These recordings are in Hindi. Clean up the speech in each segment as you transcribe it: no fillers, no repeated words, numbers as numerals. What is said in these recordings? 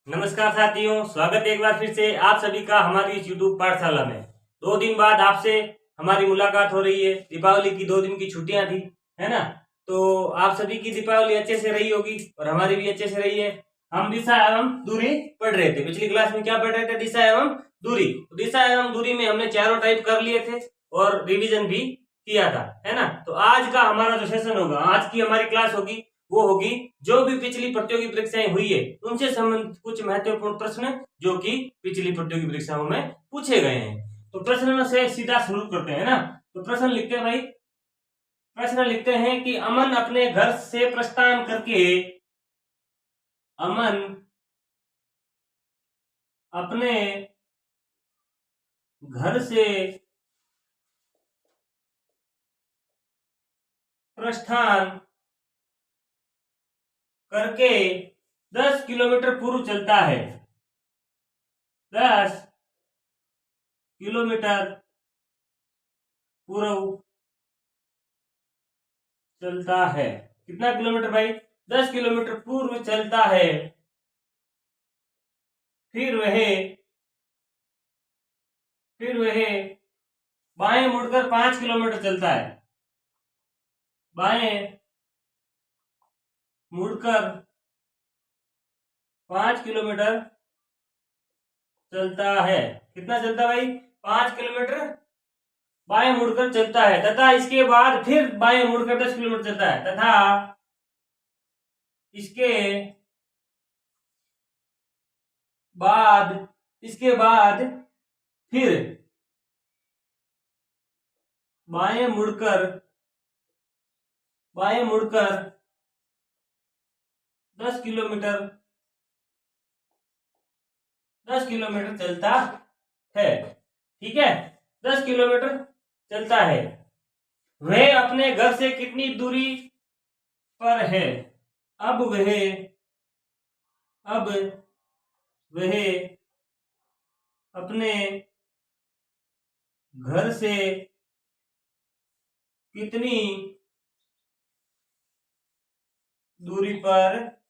नमस्कार साथियों, स्वागत है एक बार फिर से आप सभी का हमारी इस यूट्यूब पाठशाला में। 2 दिन बाद आपसे हमारी मुलाकात हो रही है। दीपावली की 2 दिन की छुट्टियां थी, है ना। तो आप सभी की दीपावली अच्छे से रही होगी और हमारी भी अच्छे से रही है। हम दिशा एवं दूरी पढ़ रहे थे। पिछली क्लास में क्या पढ़ रहे थे? दिशा एवं दूरी। तो दिशा एवं दूरी में हमने चारों टाइप कर लिए थे और रिविजन भी किया था, है ना। तो आज का हमारा जो सेशन होगा, आज की हमारी क्लास होगी, वो होगी जो भी पिछली प्रतियोगी परीक्षाएं हुई है उनसे संबंधित कुछ महत्वपूर्ण प्रश्न जो कि पिछली प्रतियोगी परीक्षाओं में पूछे गए हैं। तो प्रश्न से सीधा शुरू करते हैं ना। तो प्रश्न लिखते हैं भाई। प्रश्न लिखते हैं कि अमन अपने घर से प्रस्थान करके अमन अपने घर से प्रस्थान करके 10 किलोमीटर पूर्व चलता है। 10 किलोमीटर पूर्व चलता है। कितना किलोमीटर भाई? 10 किलोमीटर पूर्व चलता है। फिर वह बाएं मुड़कर 5 किलोमीटर चलता है। बाएं मुड़कर 5 किलोमीटर चलता है। कितना चलता भाई? 5 किलोमीटर बाएं मुड़कर चलता है तथा इसके बाद फिर बाएं मुड़कर 10 किलोमीटर चलता है तथा इसके बाद फिर बाएं मुड़कर 10 किलोमीटर चलता है। ठीक है, 10 किलोमीटर चलता है। वह अपने घर से कितनी दूरी पर है? अब वह अपने घर से कितनी दूरी पर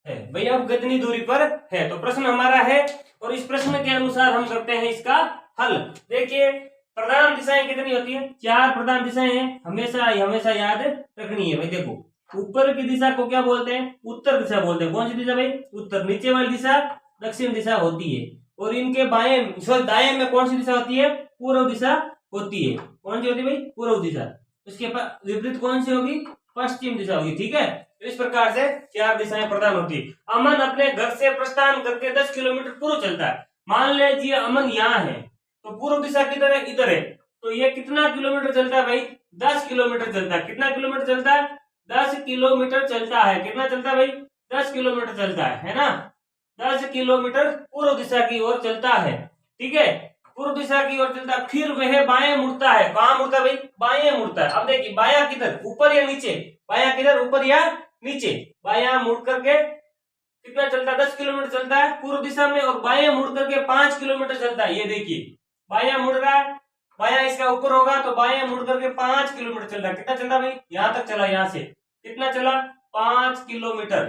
है? भाई अब कितनी दूरी पर है, तो प्रश्न हमारा है और इस प्रश्न के अनुसार हम करते हैं इसका हल। देखिए, प्रधान दिशाएं कितनी होती है? 4 प्रधान दिशाएं हैं। हमेशा याद रखनी है भाई। देखो, ऊपर की दिशा को क्या बोलते हैं? उत्तर दिशा बोलते हैं। कौन सी दिशा भाई? उत्तर। नीचे वाली दिशा दक्षिण दिशा होती है और इनके दाएं में कौन सी दिशा होती है? पूर्व दिशा होती है। कौन सी होती है भाई? पूर्व दिशा। उसके विपरीत कौन सी होगी? पश्चिम दिशा होगी। ठीक है, तो इस प्रकार से 4 दिशाएं प्रदान होती है। अमन अपने घर से प्रस्थान करके 10 किलोमीटर पूर्व चलता है। मान लीजिए अमन यहाँ है तो पूर्व दिशा किधर है? इधर है। तो ये कितना किलोमीटर चलता है भाई? 10 किलोमीटर चलता है। कितना किलोमीटर चलता है? 10 किलोमीटर चलता है। कितना चलता है भाई? 10 किलोमीटर चलता है ना। 10 किलोमीटर पूर्व दिशा की ओर चलता है। ठीक है, पूर्व दिशा की ओर चलता है। फिर वह बाएं मुड़ता है। कहां मुड़ता है भाई? बाएं मुड़ता है। अब देखिए, बाया किधर? ऊपर या नीचे? बाया किधर? ऊपर या नीचे? बाया मुड़ करके कितना चलता है? 10 किलोमीटर चलता है पूर्व दिशा में और बाया मुड़ करके 5 किलोमीटर चलता है। ये देखिए, बाया मुड़ रहा है, बाया इसका ऊपर होगा तो बाया मुड़ करके 5 किलोमीटर चल रहा है। कितना चला भाई? यहां तक चला। यहां से कितना चला? 5 किलोमीटर।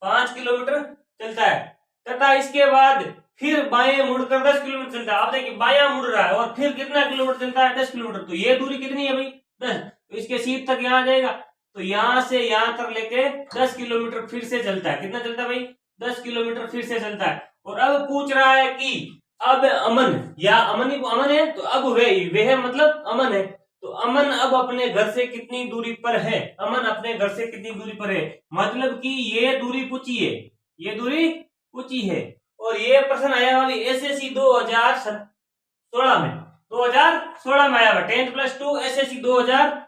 5 किलोमीटर चलता है तथा इसके बाद फिर बाएं मुड़कर 10 किलोमीटर चलता है। आप देखिए, बाया मुड़ रहा है और फिर कितना किलोमीटर चलता है? 10 किलोमीटर। तो ये दूरी कितनी है भाई? 10। तो इसके सीध तक यहाँ जाएगा तो यहां से यहां तक लेके 10 किलोमीटर फिर से चलता है। कितना चलता है भाई? 10 किलोमीटर फिर से चलता है। और अब पूछ रहा है कि अब अमन या अमन है तो अब वह मतलब अमन है। तो अमन अब अपने घर से कितनी दूरी पर है? अमन अपने घर से कितनी दूरी पर है? मतलब कि ये दूरी पूछी है, ये दूरी पूछी है। और ये प्रश्न आया हुआ एसएससी 2016 में। 2016 में आया हुआ 10th plus 2 SSC 2016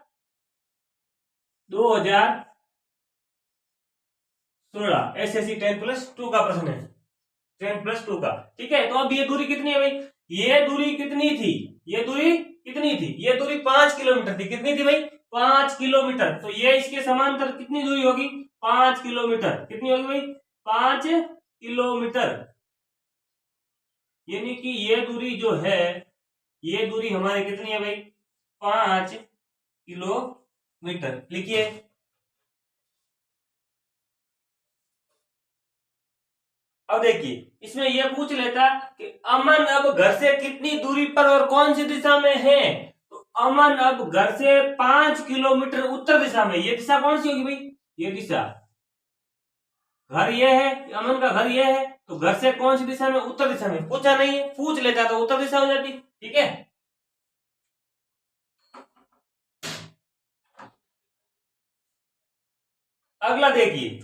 SSC 10 plus 2 का प्रश्न है। 10 प्लस 2 का। ठीक है, तो अब ये दूरी कितनी है भाई? ये दूरी कितनी थी? ये दूरी कितनी थी? ये दूरी 5 किलोमीटर थी। कितनी थी भाई? 5 किलोमीटर। तो ये इसके समांतर कितनी दूरी होगी? 5 किलोमीटर। कितनी होगी भाई? 5 किलोमीटर। यानी कि ये दूरी जो है, ये दूरी हमारी कितनी है भाई? 5 किलोमीटर। लिखिए, अब देखिए इसमें यह पूछ लेता कि अमन अब घर से कितनी दूरी पर और कौन सी दिशा में है, तो अमन अब घर से 5 किलोमीटर उत्तर दिशा में। ये दिशा कौन सी होगी भाई, ये दिशा, घर ये है, अमन का घर ये है, तो घर से कौन सी दिशा में, उत्तर दिशा में। पूछा नहीं है, पूछ लेता तो उत्तर दिशा हो जाती। ठीक है, अगला देखिए,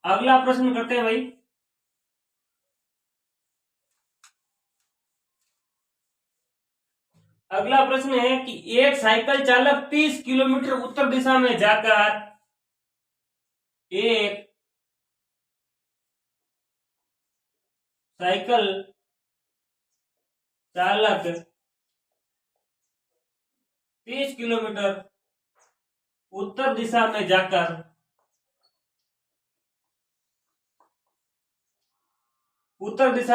अगला प्रश्न करते हैं भाई। अगला प्रश्न है कि एक साइकिल चालक 30 किलोमीटर उत्तर दिशा में जाकर एक साइकिल चालक 30 किलोमीटर उत्तर दिशा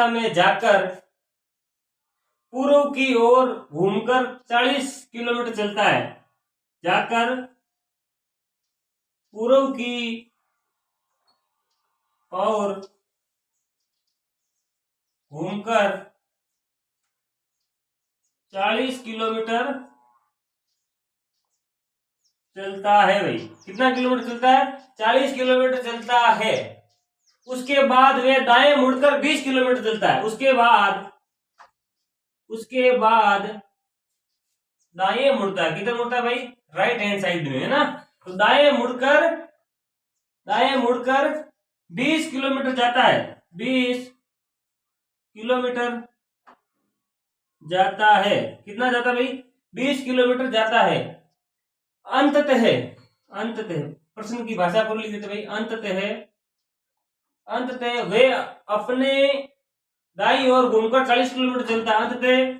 में जाकर पूर्व की ओर घूमकर 40 किलोमीटर चलता है, जाकर पूर्व की ओर घूमकर 40 किलोमीटर चलता है भाई। कितना किलोमीटर चलता है, 40 किलोमीटर चलता है। उसके बाद वे दाएं मुड़कर 20 किलोमीटर चलता है। उसके बाद दाएं मुड़ता है, किधर मुड़ता है भाई, राइट हैंड साइड में, है ना। तो दाएं मुड़कर 20 किलोमीटर जाता है, 20 किलोमीटर जाता है। कितना जाता है भाई, 20 किलोमीटर जाता है। अंततः प्रश्न की भाषा को लिख देते भाई, अंततः वे अपने दाईं ओर घूमकर 40 किलोमीटर चलता है। अंततः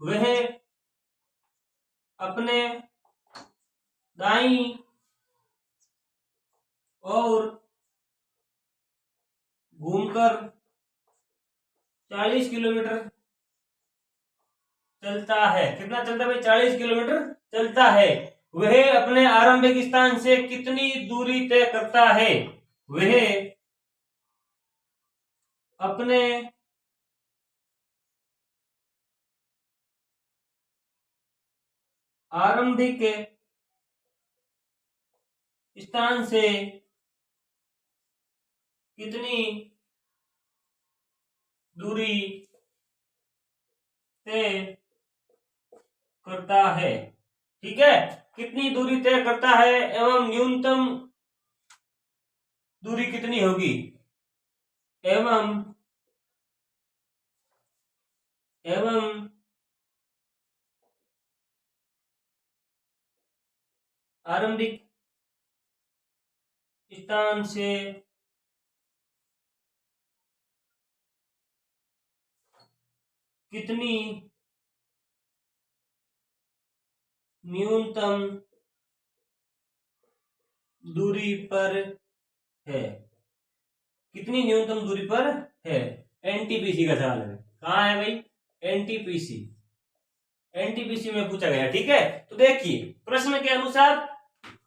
वह अपने दाईं ओर घूमकर 40 किलोमीटर चलता है। कितना चलता है भाई, 40 किलोमीटर चलता है। वह अपने आरंभिक स्थान से कितनी दूरी तय करता है, वह अपने आरंभिक स्थान से कितनी दूरी तय करता है। ठीक है, कितनी दूरी तय करता है एवं न्यूनतम दूरी कितनी होगी, एवं आरंभिक स्थान से कितनी न्यूनतम दूरी पर है, कितनी न्यूनतम दूरी पर है। एनटीपीसी का सवाल है, कहाँ है भाई, एनटीपीसी में पूछा गया। ठीक है, तो देखिए प्रश्न के अनुसार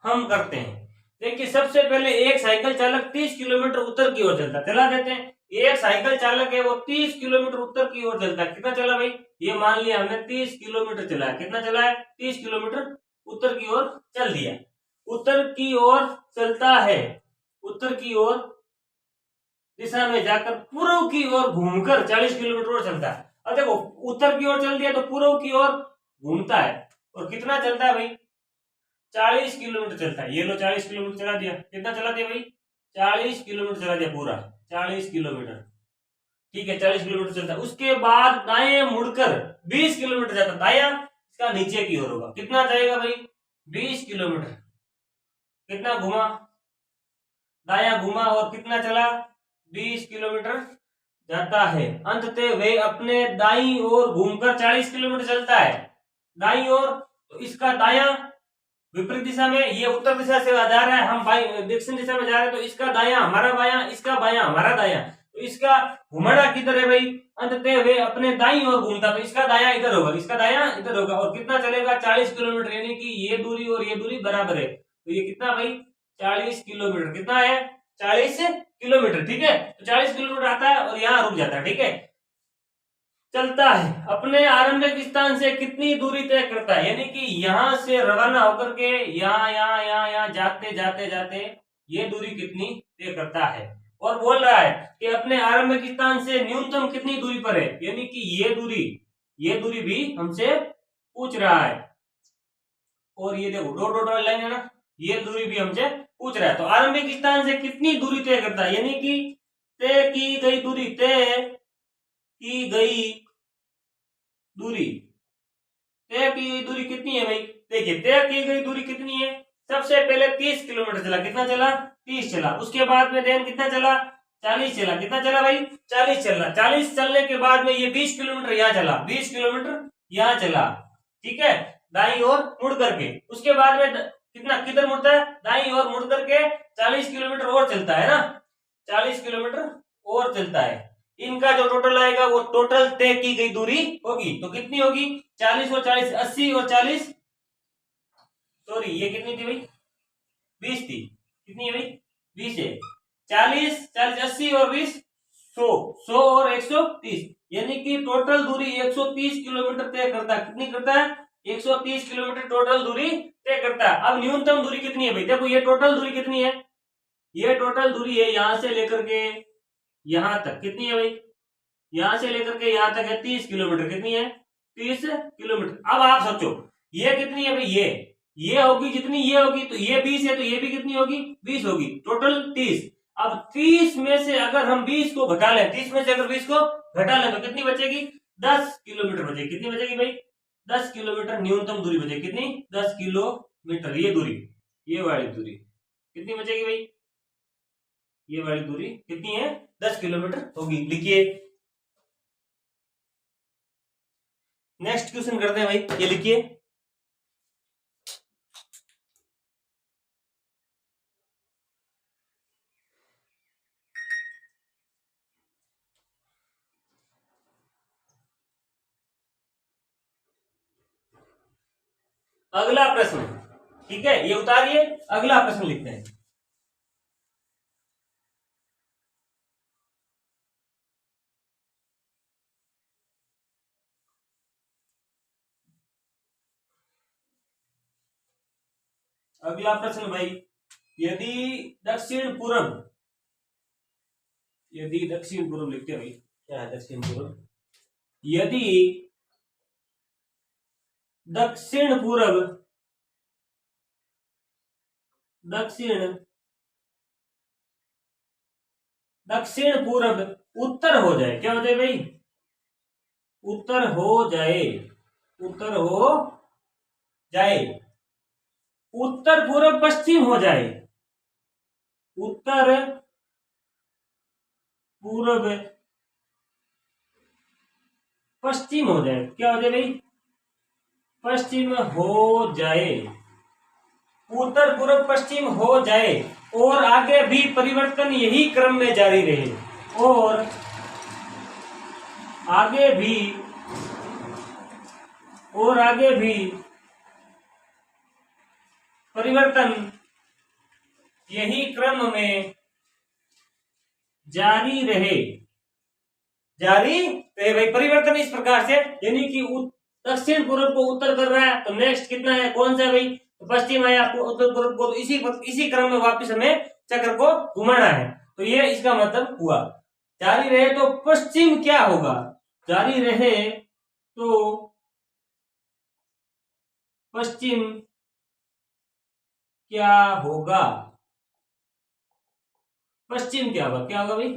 हम करते हैं। देखिए सबसे पहले एक साइकिल चालक 30 किलोमीटर उत्तर की ओर चलता, चला देते हैं। एक साइकिल चालक है वो 30 किलोमीटर उत्तर की ओर चलता है। कितना चला भाई, ये मान लिया हमने 30 किलोमीटर चला है। कितना चला है, 30 किलोमीटर उत्तर की ओर चल दिया। उत्तर की ओर चलता है, उत्तर की ओर दिशा में जाकर पूर्व की ओर घूमकर 40 किलोमीटर और चलता है। अब देखो उत्तर की ओर चल दिया तो पूर्व की ओर घूमता है, और कितना चलता है भाई, 40 किलोमीटर चलता है। ये लो 40 किलोमीटर चला दिया। कितना चला दिया भाई, 40 किलोमीटर चला दिया, पूरा 40 किलोमीटर। ठीक है, 40 किलोमीटर चलता है। उसके बाद दाएं मुड़कर 20 किलोमीटर जाता है। दाया इसका नीचे की ओर होगा। कितना जाएगा भाई, 20 किलोमीटर। कितना घुमा, दाया घुमा और कितना चला, 20 किलोमीटर जाता है। अंततः वे अपने दाईं ओर घूमकर 40 किलोमीटर चलता है। दाईं ओर, तो इसका दाया विपरीत दिशा में, ये उत्तर दिशा से जा रहा है, हम दक्षिण दिशा में जा रहे हैं, तो इसका दाया हमारा बायां, इसका बायां हमारा दायां। तो इसका घुमाना किधर है भाई, अंततः वे अपने दाईं ओर घूमता, तो इसका दायां इधर होगा, इसका दायां इधर होगा, और कितना चलेगा 40 किलोमीटर, यानी कि ये दूरी और ये दूरी बराबर है, तो ये कितना भाई 40 किलोमीटर, कितना है 40 किलोमीटर, ठीक है। तो 40 किलोमीटर आता है और यहाँ रुक जाता है, ठीक है। चलता है अपने आरंभिक स्थान से कितनी दूरी तय करता है, यानी कि यहां से रवाना होकर के यहाँ यहाँ यहाँ यहाँ जाते जाते जाते ये दूरी कितनी तय करता है, और बोल रहा है कि अपने आरंभिक स्थान से न्यूनतम कितनी दूरी पर है, यानी कि ये दूरी भी हमसे पूछ रहा है, और ये देखो डॉट डॉट वाली लाइन है ना, ये दूरी भी हमसे पूछ रहा है। तो आरंभिक स्थान से कितनी दूरी तय करता है, यानी कि तय की गई दूरी, तय की गई दूरी, तय की गई दूरी कितनी है भाई, देखिए तय की गई दूरी कितनी है, सबसे पहले 30 किलोमीटर चला, कितना चला 30 चला, उसके बाद में देन कितना चला 40 चला, कितना चला भाई 40 चला, 40 चलने के बाद में ये 20 किलोमीटर यहाँ चला, 20 किलोमीटर यहाँ चला, ठीक है, दाईं ओर मुड़ करके, उसके बाद में कितना किधर मुड़ता है, दाईं ओर मुड़ करके 40 किलोमीटर और चलता है ना, 40 किलोमीटर और चलता है, इनका जो टोटल आएगा वो टोटल तय की गई दूरी होगी, तो कितनी होगी 40 और 40 80 और 40, सॉरी ये कितनी थी भाई 20 थी, कितनी है भाई 20 है, 40 40 80 और 20 100 और 130, यानी कि टोटल दूरी 130 किलोमीटर तय करता है, कितनी करता है 130 किलोमीटर टोटल दूरी तय करता है। अब न्यूनतम दूरी कितनी है भाई, देखो ये टोटल दूरी कितनी है, ये टोटल दूरी है यहां से लेकर के यहां तक, कितनी है भाई यहां से लेकर के यहां तक है 30 किलोमीटर, कितनी है 30 किलोमीटर। अब आप सोचो ये कितनी है भाई, ये होगी जितनी ये होगी, तो ये 20 है तो ये भी कितनी होगी 20 होगी, टोटल 30। अब 30 में से अगर हम 20 को घटा लें, 30 में से अगर 20 को घटा लें तो कितनी बचेगी 10 किलोमीटर बचेगी, कितनी बचेगी भाई 10 किलोमीटर न्यूनतम दूरी बचेगी, कितनी 10 किलोमीटर, ये दूरी, ये वाली दूरी कितनी बचेगी भाई, ये वाली दूरी कितनी है 10 किलोमीटर होगी। लिखिए नेक्स्ट क्वेश्चन करते हैं भाई, ये लिखिए अगला प्रश्न, ठीक है ये उतारिए, अगला प्रश्न लिखते हैं। अगला प्रश्न भाई, यदि दक्षिण पूर्व, यदि दक्षिण पूर्व लिखते हैं भाई, क्या है दक्षिण पूर्व, यदि दक्षिण पूर्व, दक्षिण दक्षिण पूर्व उत्तर हो जाए, क्या हो जाए भाई उत्तर हो जाए, उत्तर हो जाए, उत्तर पूर्व पश्चिम हो जाए, उत्तर पूर्व पश्चिम हो जाए, क्या हो जाए भाई पश्चिम हो जाए, उत्तर पूर्व पश्चिम हो जाए, और आगे भी परिवर्तन यही क्रम में जारी रहे, और आगे भी परिवर्तन यही क्रम में जारी रहे, भाई परिवर्तन इस प्रकार से, यानी कि दक्षिण पूर्व को उत्तर कर रहा है, तो नेक्स्ट कितना है कौन सा है भाई, तो पश्चिम आया उत्तर पूर्व को, तो इसी क्रम में वापस हमें चक्र को घुमाना है, तो ये इसका मतलब हुआ। जारी रहे तो पश्चिम क्या होगा, जारी रहे तो पश्चिम क्या होगा, पश्चिम क्या होगा, क्या होगा भाई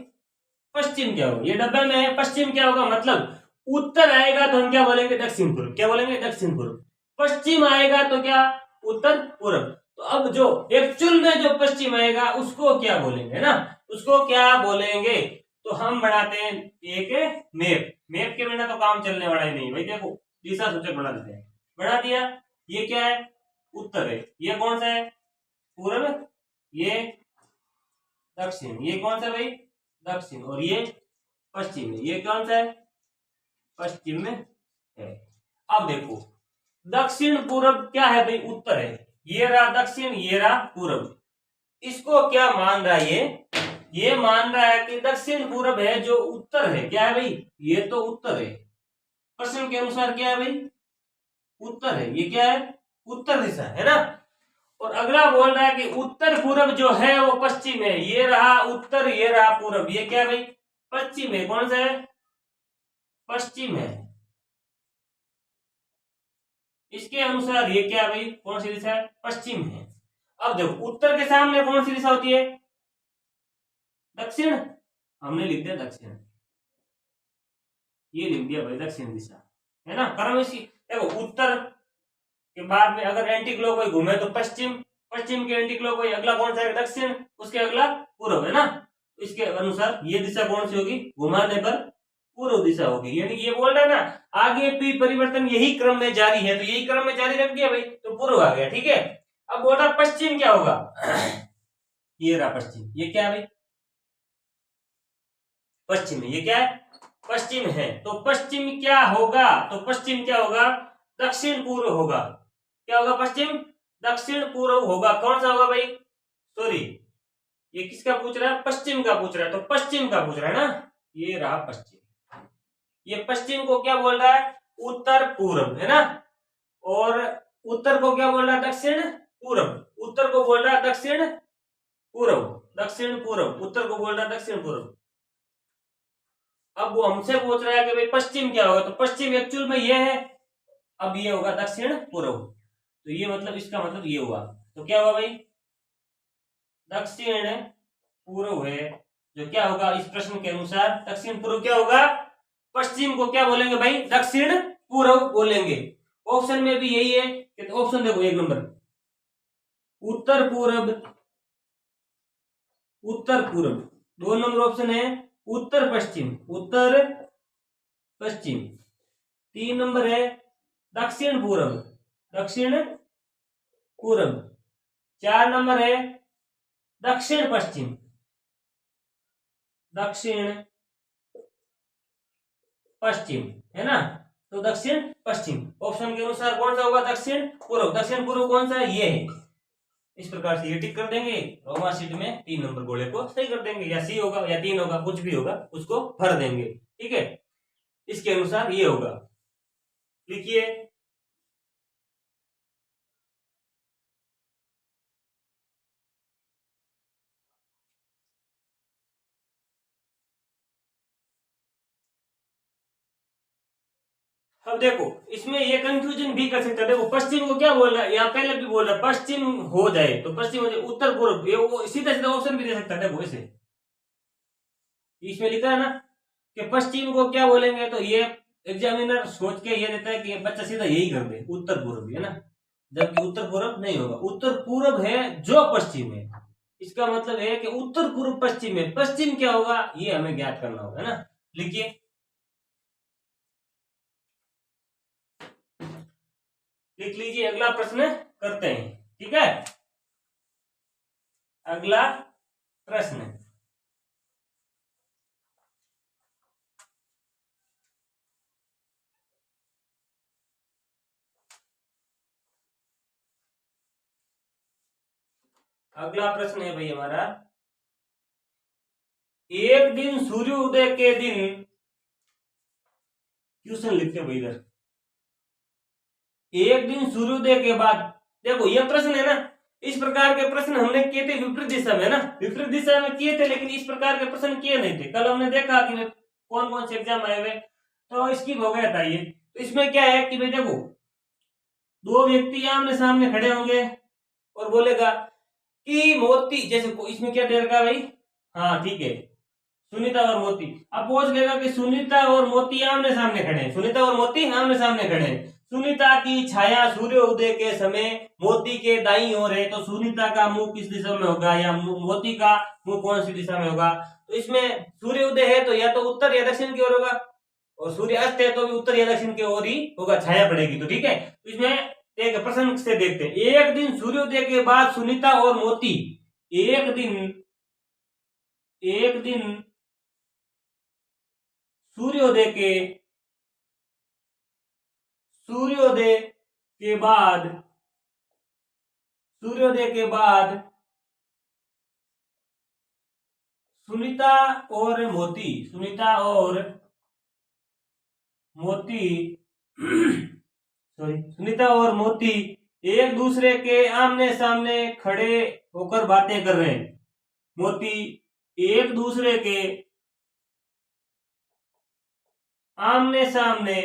पश्चिम क्या होगा, ये डब्बे में है पश्चिम क्या होगा, मतलब उत्तर आएगा तो हम क्या बोलेंगे दक्षिण पूर्व, क्या बोलेंगे दक्षिण पूर्व, पश्चिम आएगा तो क्या उत्तर पूर्व, तो अब जो एक्चुअल में जो पश्चिम आएगा उसको क्या बोलेंगे ना, उसको क्या बोलेंगे, तो हम बनाते हैं एक मैप, मैप के बिना तो काम चलने वाला ही नहीं भाई, देखो दिशा सूचक बना देते हैं, बना दिया, ये क्या है उत्तर है, ये कौन सा है पूर्व, ये दक्षिण, ये कौन सा भाई दक्षिण और ये पश्चिम है। ये कौन सा है? पश्चिम में है। अब देखो दक्षिण पूरब क्या है भाई? उत्तर है। ये रहा दक्षिण, ये रहा पूरब। इसको क्या मान रहा है? ये मान रहा है कि दक्षिण पूरब है जो उत्तर है। क्या है भाई? ये तो उत्तर है। प्रश्न के अनुसार क्या है भाई? उत्तर है। ये क्या है? उत्तर दिशा है ना। और अगला बोल रहा है कि उत्तर पूरब जो है वो पश्चिम है। ये रहा उत्तर, ये रहा पूरब। ये क्या है भाई? पश्चिम है। कौन सा है? पश्चिम है। इसके अनुसार ये क्या है भाई? कौन सी दिशा है? पश्चिम है। अब देखो उत्तर के सामने कौन सी दिशा होती है? दक्षिण। हमने लिख दिया दक्षिण, ये लिख दिया भाई दक्षिण दिशा, है ना। क्रम इसी देखो उत्तर के बाद में अगर एंटी क्लॉकवाइज घूमे तो पश्चिम, पश्चिम के एंटी क्लॉकवाइज अगला कौन सा है? दक्षिण, उसके अगला पूर्व, है ना। इसके अनुसार ये दिशा कौन सी होगी? घुमाने पर पूर्व दिशा होगी। यानी ये बोल रहा है ना आगे भी परिवर्तन यही क्रम में जारी है, तो यही क्रम में जारी रख दिया भाई, तो पूर्व आ गया। ठीक है। अब बोल रहा पश्चिम क्या होगा? ये रहा पश्चिम। ये क्या है भाई? पश्चिम है। ये क्या है? पश्चिम है। तो पश्चिम क्या होगा? तो पश्चिम क्या होगा? दक्षिण पूर्व होगा। क्या होगा? पश्चिम दक्षिण पूर्व होगा। कौन सा होगा भाई? सॉरी, ये किसका पूछ रहा है? पश्चिम का पूछ रहा है। तो पश्चिम का पूछ रहा है ना। ये रहा पश्चिम। ये पश्चिम को क्या बोल रहा है? उत्तर पूर्व, है ना। और उत्तर को क्या बोल रहा है? दक्षिण पूर्व। उत्तर को बोल रहा है दक्षिण पूर्व, दक्षिण पूर्व। उत्तर को बोल रहा है दक्षिण पूर्व। अब वो हमसे पूछ रहा है कि भाई पश्चिम क्या होगा? तो पश्चिम एक्चुअल में ये है, अब ये होगा दक्षिण पूर्व। तो ये मतलब इसका मतलब ये हुआ। तो क्या हुआ भाई? दक्षिण पूर्व है जो क्या होगा इस प्रश्न के अनुसार? दक्षिण पूर्व क्या होगा? पश्चिम को क्या बोलेंगे भाई? दक्षिण पूर्व बोलेंगे। ऑप्शन में भी यही है कि तो ऑप्शन देखो 1 नंबर उत्तर पूर्व, उत्तर पूर्व। 2 नंबर ऑप्शन है उत्तर पश्चिम, उत्तर पश्चिम। 3 नंबर है दक्षिण पूर्व, दक्षिण पूर्व। 4 नंबर है दक्षिण पश्चिम, दक्षिण पश्चिम, है ना। तो दक्षिण पश्चिम ऑप्शन के अनुसार कौन सा होगा? दक्षिण पूर्व। दक्षिण पूर्व कौन सा है? ये है। इस प्रकार से ये टिक कर देंगे। रोमा शीट में 3 नंबर गोले को सही कर देंगे, या सी होगा या 3 होगा, कुछ भी होगा उसको भर देंगे। ठीक है। इसके अनुसार ये होगा। लिखिए अब देखो इसमें ये कंफ्यूजन भी कर सकते हैं। देखो पश्चिम को क्या बोल रहा है? यहाँ पहले भी बोल रहा है पश्चिम हो जाए तो पश्चिम हो जाए, उत्तर पूर्व, ये वो सीधा सीधा ऑप्शन भी दे सकता है। देखो इसे इसमें लिखा है ना कि पश्चिम को क्या बोलेंगे, तो ये एग्जामिनर सोच के ये देता है कि बच्चा सीधा यही कर दे, उत्तर पूर्व, है ना। जबकि उत्तर पूर्व नहीं होगा, उत्तर पूर्व है जो पश्चिम है। इसका मतलब है कि उत्तर पूर्व पश्चिम है। पश्चिम क्या होगा ये हमें ज्ञात करना होगा, है ना। लिखिए लिख लीजिए। अगला प्रश्न करते हैं। ठीक है। अगला प्रश्न अगला प्रश्न है भाई हमारा, एक दिन सूर्योदय के दिन, क्वेश्चन लिखते हैं भाई इधर। एक दिन सूर्योदय के बाद, देखो ये प्रश्न है ना, इस प्रकार के प्रश्न हमने किए थे विपरीत दिशा में ना, विपरीत दिशा में किए थे, लेकिन इस प्रकार के प्रश्न किए नहीं थे। कल हमने देखा कि कौन कौन से एग्जाम आए हुए, तो स्किप हो गया था ये। तो इसमें क्या है कि भाई देखो 2 व्यक्ति आमने सामने खड़े होंगे और बोलेगा कि मोती, जैसे इसमें क्या दे रखा भाई, हाँ ठीक है, सुनीता और मोती। अब पूछ लेगा कि सुनीता और मोती आमने सामने खड़े हैं, सुनीता और मोती आमने सामने खड़े हैं। सुनीता की छाया सूर्योदय के समय मोती के दाईं ओर है, तो सुनीता का मुंह किस दिशा में होगा, या मोती का मुंह कौन सी दिशा में होगा। तो इसमें सूर्योदय है तो या तो उत्तर या दक्षिण की ओर होगा, और सूर्य अस्त है तो भी उत्तर या दक्षिण की ओर ही होगा, छाया पड़ेगी। तो ठीक है, तो इसमें एक प्रश्न से देखते हैं। एक दिन सूर्योदय के बाद सुनीता और मोती एक दिन सूर्योदय के सूर्योदय के बाद सुनीता और मोती एक दूसरे के आमने सामने खड़े होकर बातें कर रहे हैं। मोती एक दूसरे के आमने सामने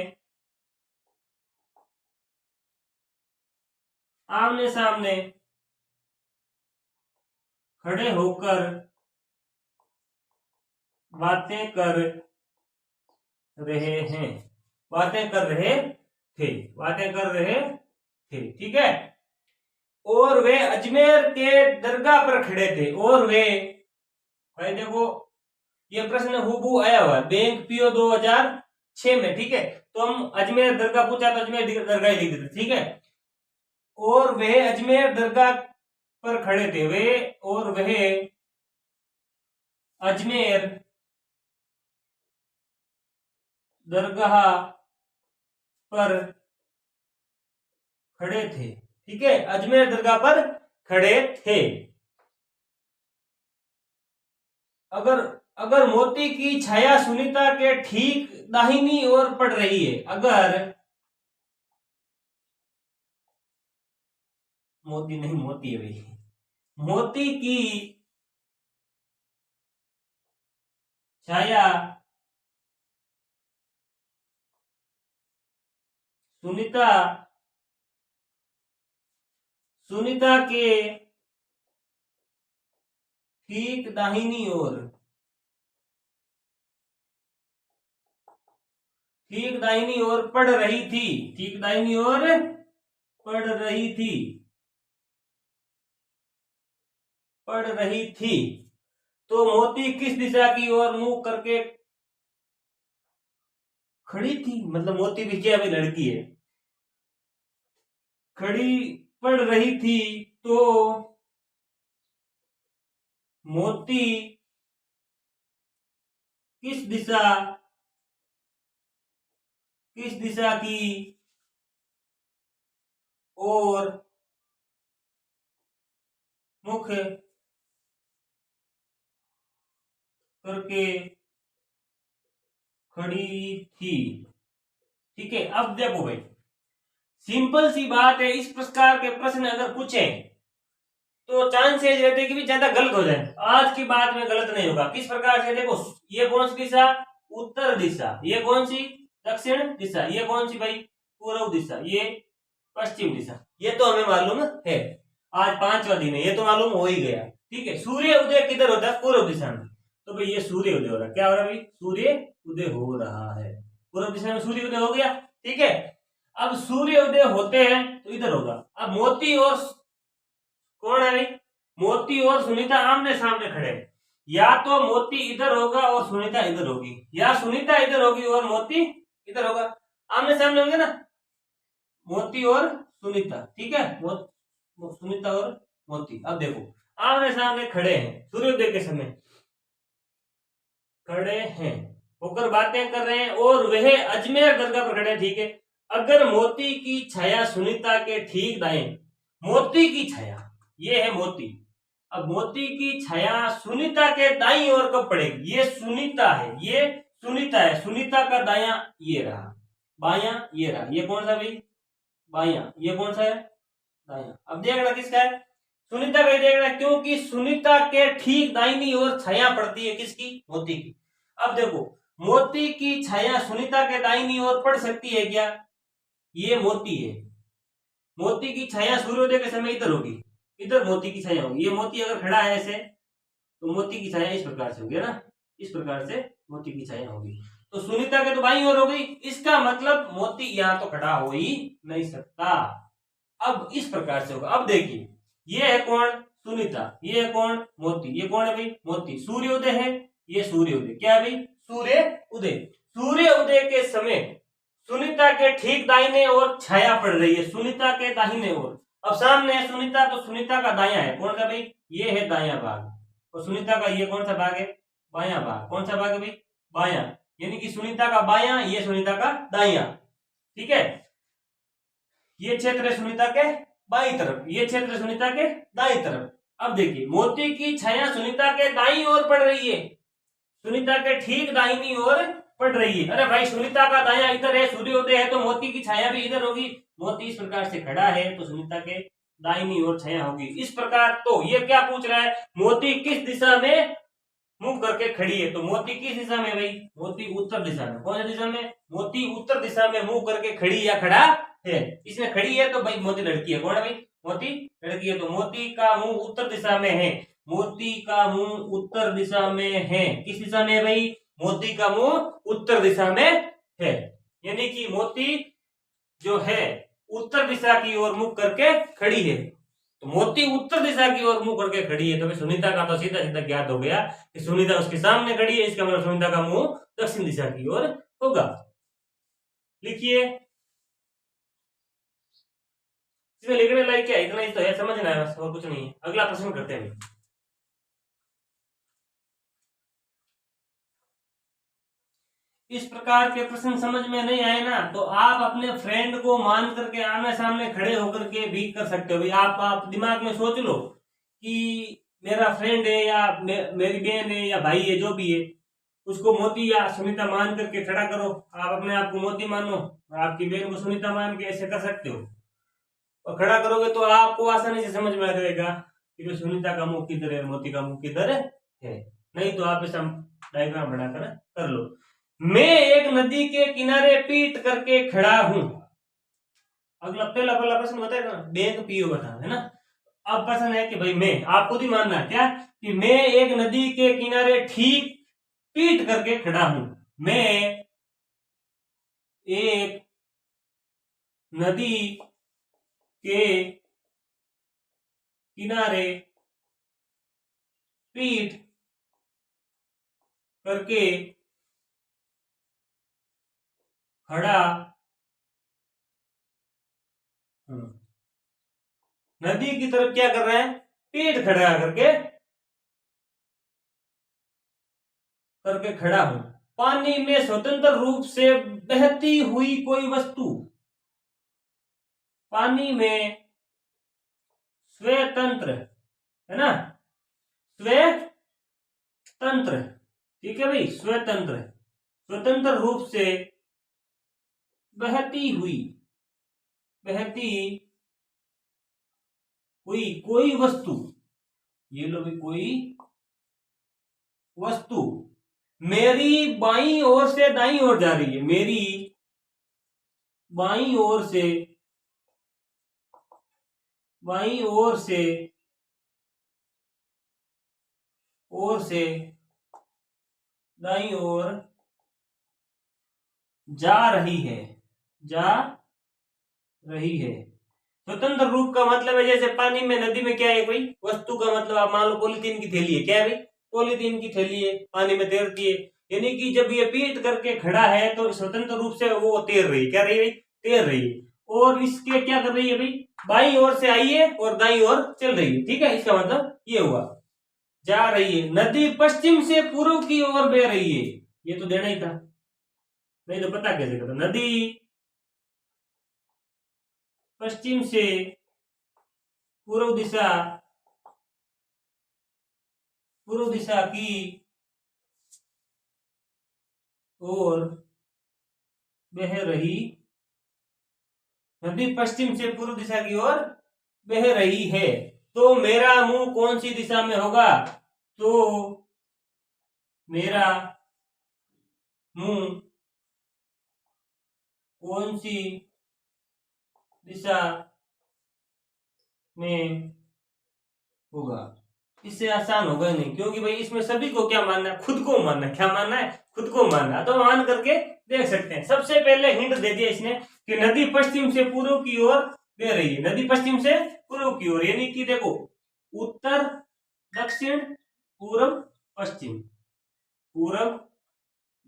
खड़े होकर बातें कर रहे थे। ठीक है। और वे अजमेर के दरगाह पर खड़े थे। और वे, भाई देखो ये प्रश्न हूबहू आया हुआ है बैंक पीओ 2006 में। ठीक है, तो हम अजमेर दरगाह पूछा तो अजमेर दरगाह ही लिख देते। ठीक है, और वे अजमेर दरगाह पर खड़े थे। वह अजमेर दरगाह पर खड़े थे। ठीक है, अजमेर दरगाह पर खड़े थे। अगर मोती की छाया सुनीता के ठीक दाहिनी ओर पड़ रही है, अगर मोती है भाई, मोती की छाया सुनीता के ठीक दाहिनी ओर पड़ रही थी। तो मोती किस दिशा की ओर मुंह करके खड़ी थी? मतलब मोती भी क्या, भी लड़की है, खड़ी पड़ रही थी। तो मोती किस दिशा की ओर मुख करके खड़ी थी। ठीक है, अब देखो भाई, सिंपल सी बात है। इस प्रकार के प्रश्न अगर पूछे तो चांसेस रहते कि भी ज्यादा गलत हो जाए। आज की बात में गलत नहीं होगा। किस प्रकार से? देखो, ये कौन सी दिशा? उत्तर दिशा। ये कौन सी? दक्षिण दिशा। ये कौन सी भाई? पूर्व दिशा। ये पश्चिम दिशा। ये तो हमें मालूम है। आज 5वां दिन है, ये तो मालूम हो ही गया। ठीक है, सूर्य उदय किधर होता है? पूर्व दिशा में। तो भाई ये सूर्य उदय हो रहा है। क्या हो रहा है भाई? सूर्य उदय हो रहा है। पूर्व दिशा में सूर्य उदय हो गया। ठीक है, अब सूर्य उदय होते हैं तो इधर होगा। अब मोती और कौन है भाई? मोती और सुनीता आमने सामने खड़े हैं। या तो मोती इधर होगा और सुनीता इधर होगी, या सुनीता इधर होगी और मोती इधर होगा। आमने सामने होंगे ना, मोती और सुनीता। ठीक है, सुनीता और मोती। अब देखो, आमने सामने खड़े हैं, सूर्योदय के समय खड़े हैं, होकर बातें कर रहे हैं, और वह अजमेर दरगाह पर खड़े हैं। ठीक है, अगर मोती की छाया सुनीता के ठीक दाएं, मोती की छाया, ये है मोती। अब मोती की छाया सुनीता के दाईं ओर कब पड़ेगी? ये सुनीता है, ये सुनीता है। सुनीता का दायां ये रहा, बायां ये रहा। ये कौन सा भाई? बायां। ये कौन सा है? दायां। अब देखना किसका है? सुनीता का ही देखना, क्योंकि सुनीता के ठीक दाहिनी ओर छाया पड़ती है। किसकी? मोती की। अब देखो, मोती की छाया सुनीता के दाहिनी ओर पड़ सकती है क्या? ये मोती है, मोती की छाया सूर्योदय के समय इधर होगी, इधर मोती की छाया होगी। ये मोती अगर खड़ा है ऐसे, तो मोती की छाया इस प्रकार से होगी ना, इस प्रकार से मोती की छाया होगी। तो सुनीता के तो बाईं ओर हो गई, इसका मतलब मोती यहां तो खड़ा हो ही नहीं सकता। अब इस प्रकार से होगा। अब देखिए, ये है कौन? सुनीता। ये है कौन? मोती। ये कौन है भाई? मोती। सूर्योदय है, ये सूर्योदय। क्या है भाई? सूर्य उदय। सूर्य उदय के समय सुनीता के ठीक दाहिने ओर छाया पड़ रही है, सुनीता के दाहिने ओर। अब सामने है सुनीता, तो सुनीता का दायां है कौन सा भाई? ये है दायां भाग। और सुनीता का ये कौन सा भाग है? बायां भाग। कौन सा भाग है भाई? बायां। यानी कि सुनीता का बायां, ये सुनीता का दायां, ठीक है। ये क्षेत्र है सुनीता के बाईं तरफ, ये क्षेत्र है सुनीता के दाईं तरफ। अब देखिए मोती की छाया सुनीता के दाईं ओर पड़ रही है, सुनीता के ठीक दाहिनी ओर पड़ रही है। अरे भाई सुनीता का दायां इधर है, सूर्योदय है, तो मोती की छाया भी इधर होगी। मोती इस प्रकार से खड़ा है तो सुनीता के दाहिनी ओर छाया होगी। इस प्रकार तो ये क्या पूछ रहा है, मोती किस दिशा में मुंह करके खड़ी है, तो मोती किस दिशा में भाई, मोती उत्तर दिशा में। कौन सी दिशा में, मोती उत्तर दिशा में मुंह करके खड़ी या खड़ा है। इसमें खड़ी है तो भाई मोती लड़की है, कौन है भाई, मोती लड़की है। तो मोती का मुंह उत्तर दिशा में है, मोती का मुंह उत्तर दिशा में है। किस दिशा में है भाई, मोती का मुंह उत्तर दिशा में है, यानी कि मोती जो है उत्तर दिशा की ओर मुख करके खड़ी है। तो मोती उत्तर दिशा की ओर मुंह करके खड़ी है, तो भाई सुनीता का तो सीधा सीधा ज्ञात हो गया कि सुनीता उसके सामने खड़ी है, इसका मतलब सुनीता का मुंह दक्षिण दिशा की ओर होगा। लिखिए, इसमें लिखने लायक क्या है, इतना ही तो है, समझना है बस, और कुछ नहीं है। अगला प्रश्न करते हैं। इस प्रकार के प्रश्न समझ में नहीं आए ना, तो आप अपने फ्रेंड को मान करके आमने सामने खड़े होकर के भी कर सकते हो। भाई आप दिमाग में सोच लो कि मेरा फ्रेंड है या मेरी बहन है या भाई है, जो भी है, उसको मोती या सुनीता मान करके खड़ा करो। आप अपने आप को मोती मानो और आपकी बहन को सुनीता मान के ऐसे कर सकते हो, और खड़ा करोगे तो आपको आसानी से समझ में आ जाएगा कि सुनीता का मुंह किधर है, मोती का मुंह किधर है। नहीं तो आप ऐसा डायग्राम बनाकर कर लो। मैं एक नदी के किनारे पीट करके खड़ा हूं। अगला पहला प्रश्न बताएगा ना, बैंक पीओ बता, है ना। अब प्रश्न है कि भाई मैं, आप खुद ही मानना क्या कि मैं एक नदी के किनारे ठीक पीट करके खड़ा हूं। मैं एक नदी के किनारे पीट करके खड़ा नदी की तरफ क्या कर रहे हैं, पीठ खड़ा करके खड़ा हूं। पानी में स्वतंत्र रूप से बहती हुई कोई वस्तु, पानी में स्वतंत्र, है ना, स्वतंत्र, ठीक है भाई, स्वतंत्र, स्वतंत्र रूप से बहती हुई कोई वस्तु, ये लो भी कोई वस्तु मेरी बाईं ओर से दाईं ओर जा रही है, मेरी बाईं ओर से दाईं ओर जा रही है। स्वतंत्र रूप का मतलब है जैसे पानी में, नदी में क्या है कोई वस्तु का मतलब, आप मान लो पॉलीथीन की थैली है, क्या है भाई, पॉलीथीन की थैली है, पानी में तैरती है। यानी कि जब ये पीट करके खड़ा है तो स्वतंत्र रूप से वो तैर रही है, क्या रही है, तैर रही है। और इसके क्या कर रही है भाई, बाईं ओर से आई है और दाईं ओर चल रही है, ठीक है, इसका मतलब ये हुआ, जा रही है। नदी पश्चिम से पूर्व की ओर बह रही है, ये तो देना ही था, नहीं तो पता कैसे करता। नदी पश्चिम से पूर्व दिशा की ओर बह रही, नदी पश्चिम से पूर्व दिशा की ओर बह रही है। तो मेरा मुंह कौन सी दिशा में होगा, तो मेरा मुंह कौन सी दिशा में होगा। इससे आसान होगा नहीं, क्योंकि भाई इसमें सभी को क्या मानना है, खुद को मानना है। क्या मानना है, खुद को मानना। तो मान करके देख सकते हैं। सबसे पहले हिंट दे दिया इसने कि नदी पश्चिम से पूर्व की ओर बह रही है, नदी पश्चिम से पूर्व की ओर, यानी कि देखो उत्तर दक्षिण पूर्व पश्चिम, पूर्व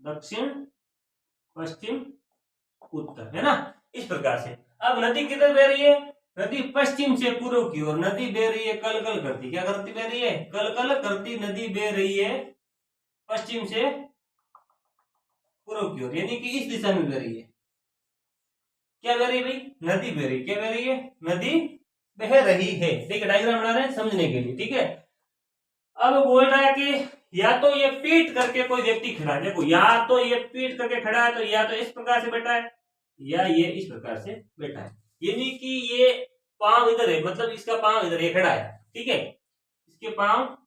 दक्षिण पश्चिम उत्तर, है ना, इस प्रकार से। अब नदी किधर बह रही है, नदी पश्चिम से पूर्व की ओर। नदी बह रही है कल कल करती, क्या करती बह रही है, कल कल करती नदी बह रही है पश्चिम से पूर्व की ओर, यानी कि इस दिशा में बह रही है। क्या बह रही है भाई? नदी बह रही है। क्या बह रही है? नदी बह रही है। ठीक है, डायग्राम बना रहे हैं समझने के लिए। ठीक है, अब बोल रहा है कि या तो ये पीट करके कोई व्यक्ति खड़ा है, देखो या तो ये पीट करके खड़ा है, तो या तो इस प्रकार से बैठा है या ये इस प्रकार से बैठा है, यानी कि ये पांव इधर है, मतलब इसका पांव इधर है, खड़ा है। ठीक है, इसके पांव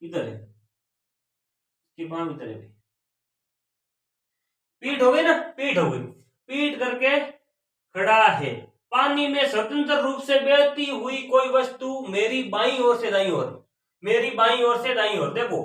इधर है, इसके पांव इधर है। पीठ हो गई ना, पीठ हो गई, पीठ करके खड़ा है। पानी में स्वतंत्र रूप से बहती हुई कोई वस्तु मेरी बाईं ओर से दाईं ओर, मेरी बाईं ओर से दाईं ओर, देखो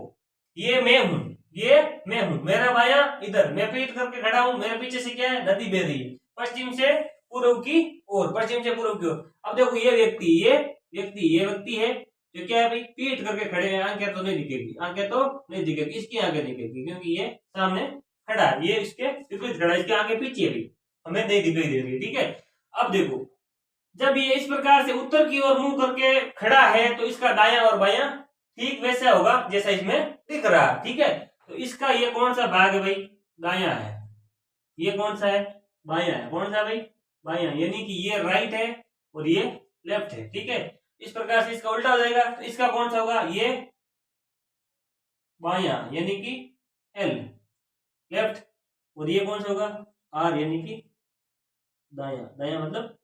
ये मैं हूं, ये मैं हूं, मेरा बाया इधर, मैं पीठ करके खड़ा हूं, मेरे पीछे से क्या है? नदी बह रही है पश्चिम से पूर्व की ओर, पश्चिम से पूर्व की ओर। अब देखो ये व्यक्ति, ये व्यक्ति है जो क्या है भाई? पीठ करके खड़े हैं। आंखें तो नहीं दिखेगी, आंखें तो नहीं दिखेगी, इसकी आंखें दिखेगी क्योंकि ये सामने खड़ा है, ये इसके विपरीत खड़ा है, इसकी आंखें पीछे है, हमें नहीं दिखाई दे रही। ठीक है, अब देखो जब ये इस प्रकार से उत्तर की ओर मुंह करके खड़ा है तो इसका दायां और बायां ठीक वैसा होगा जैसा इसमें दिख रहा है। ठीक है, तो इसका ये कौन सा भाग है भाई? दायां है। ये कौन सा है? बायां है। कौन सा भाई? बायां, यानी कि ये राइट है और ये लेफ्ट है। ठीक है, इस प्रकार से इसका उल्टा हो जाएगा, तो इसका कौन सा होगा? ये बायां, यानी कि एल लेफ्ट, और ये कौन सा होगा? आर, यानी कि दायां। दायां मतलब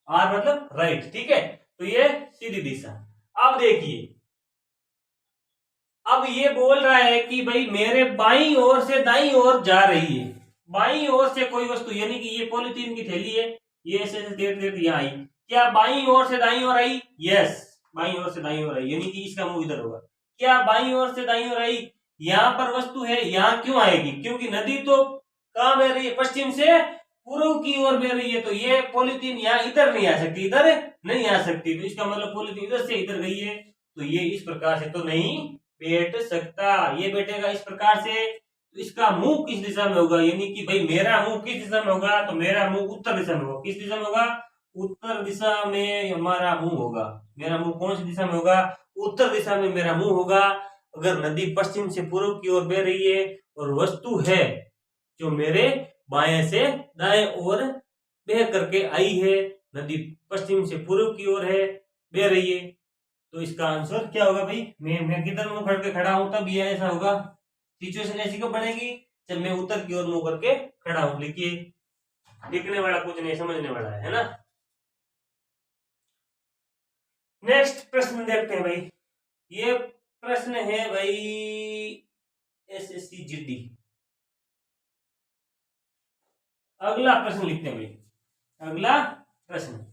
आर मतलब राइट। ठीक है, तो ये सीधी दिशा। अब देखिए, अब ये बोल रहा है कि भाई मेरे बाईं ओर से दाईं ओर जा रही है, बाईं ओर से कोई वस्तु, यानी कि ये पॉलिथीन की थैली है, ये ऐसे देर देर यहाँ आई, क्या बाईं ओर से दाईं ओर आई? यस, बाईं ओर से दाईं ओर आई, यानी कि इसका मुंह इधर होगा। क्या बाईं ओर से दाईं ओर आई? यहाँ पर वस्तु है, यहाँ क्यों आएगी? क्योंकि नदी तो कहाँ बह रही है? पश्चिम से पूर्व की ओर बह रही है, तो ये पॉलिथीन यहाँ इधर नहीं आ सकती, इधर नहीं आ सकती, तो इसका मतलब पॉलिथीन इधर से इधर गई है, तो ये इस प्रकार से तो नहीं बैठ सकता। ये बैठेगा इस प्रकार से, तो इसका मुंह किस दिशा में होगा? यानी कि भाई मेरा मुंह किस दिशा में होगा? तो मेरा मुंह उत्तर दिशा में होगा। किस दिशा में होगा? उत्तर दिशा में हमारा मुंह होगा। मेरा मुंह कौन सी दिशा में होगा? उत्तर दिशा में मेरा मुंह होगा। अगर नदी पश्चिम से पूर्व की ओर बह रही है और वस्तु है जो मेरे बाएं से दाएं ओर बह करके आई है, नदी पश्चिम से पूर्व की ओर है, बह रही है, तो इसका आंसर क्या होगा भाई? मैं किधर मुंह करके खड़ा हूं तब ये ऐसा होगा। सिचुएशन ऐसी कब बनेगी? जब मैं उत्तर की ओर मुंह करके खड़ा हूं। लिखिए, लिखने वाला कुछ नहीं, समझने वाला है ना। नेक्स्ट प्रश्न देखते हैं भाई। ये प्रश्न है भाई एसएससी जीडी। अगला प्रश्न लिखते हैं भाई, अगला प्रश्न।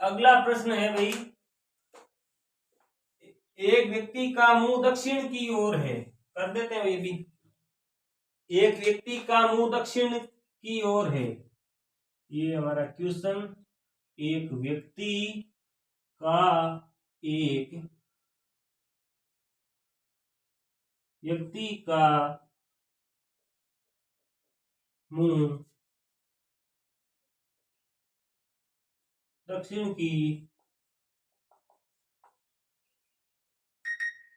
अगला प्रश्न है भाई, एक व्यक्ति का मुंह दक्षिण की ओर है, कर देते हैं ये भी। एक व्यक्ति का मुंह दक्षिण की ओर है, ये हमारा क्वेश्चन। एक व्यक्ति का एक व्यक्ति का मुंह दक्षिण की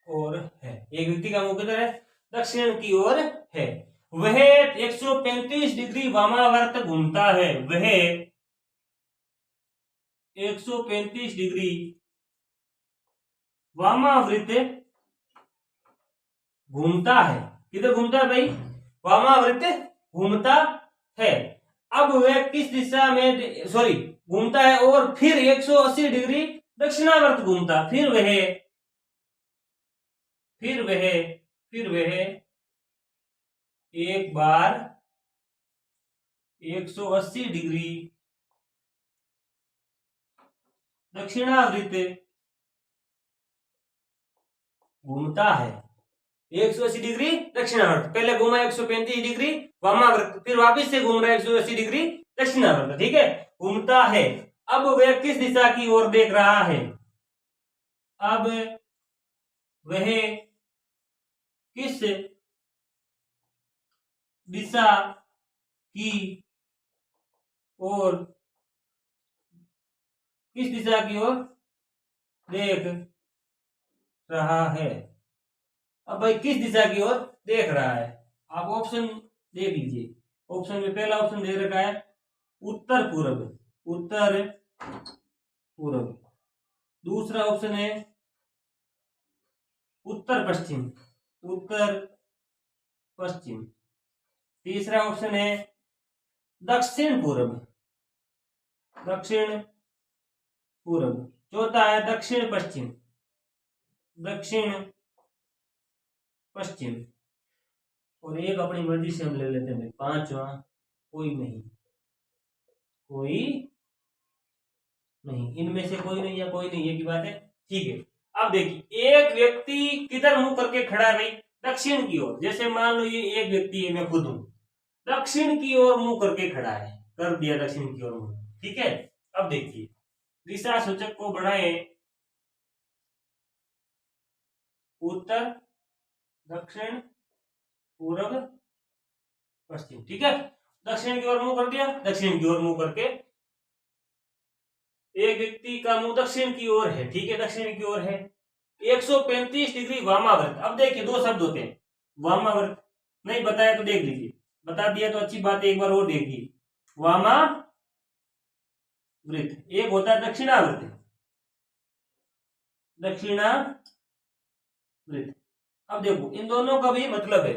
ओर है। एक व्यक्ति का मुंह किधर है? दक्षिण की ओर है। वह 135 डिग्री वामावर्त घूमता है। वह 135 डिग्री वामावृत घूमता है। किधर घूमता है भाई? वामावृत घूमता है। अब वह किस दिशा में, सॉरी, घूमता है और फिर 180 डिग्री दक्षिणावर्त घूमता। फिर वह एक बार 180 डिग्री दक्षिणावृत घूमता है। 180 डिग्री दक्षिणावर्त, पहले घूमा 135 डिग्री वामावर्त, फिर वापस से घूम रहा है 180 डिग्री दक्षिणावर्त। ठीक है, घूमता है। अब वह किस दिशा की ओर देख रहा है? अब वह किस दिशा की और किस दिशा की ओर देख रहा है। अब भाई किस दिशा की ओर देख रहा है, आप ऑप्शन देख लीजिए। ऑप्शन में पहला ऑप्शन दे रखा है उत्तर पूर्व, उत्तर पूर्व। दूसरा ऑप्शन है उत्तर पश्चिम, उत्तर पश्चिम। तीसरा ऑप्शन है दक्षिण पूर्व, दक्षिण पूर्व। चौथा है दक्षिण पश्चिम, दक्षिण पश्चिम। और एक अपनी मर्जी से हम ले लेते हैं पांचवा, कोई नहीं, कोई नहीं, इनमें से कोई नहीं या कोई नहीं, ये की बात है। ठीक है, अब देखिए एक व्यक्ति किधर मुंह करके खड़ा है भाई, दक्षिण की ओर। जैसे मान लो ये एक व्यक्ति है, मैं खुद हूं, दक्षिण की ओर मुंह करके खड़ा है, कर दिया दक्षिण की ओर मुंह। ठीक है, अब देखिए दिशा सूचक को बढ़ाए उत्तर, दक्षिण, पूर्व, पश्चिम। ठीक है, दक्षिण की ओर मुंह कर दिया, दक्षिण की ओर मुंह करके एक व्यक्ति का मुंह दक्षिण की ओर है। ठीक है, दक्षिण की ओर है, 135 डिग्री वामावर्त। अब देखिए दो शब्द होते हैं, वामावर्त नहीं बताया तो देख लीजिए, बता दिया तो अच्छी बात है, एक बार और देखिए। वामावृत, एक होता है दक्षिणावृत, दक्षिणावृत। अब देखो इन दोनों का भी मतलब है,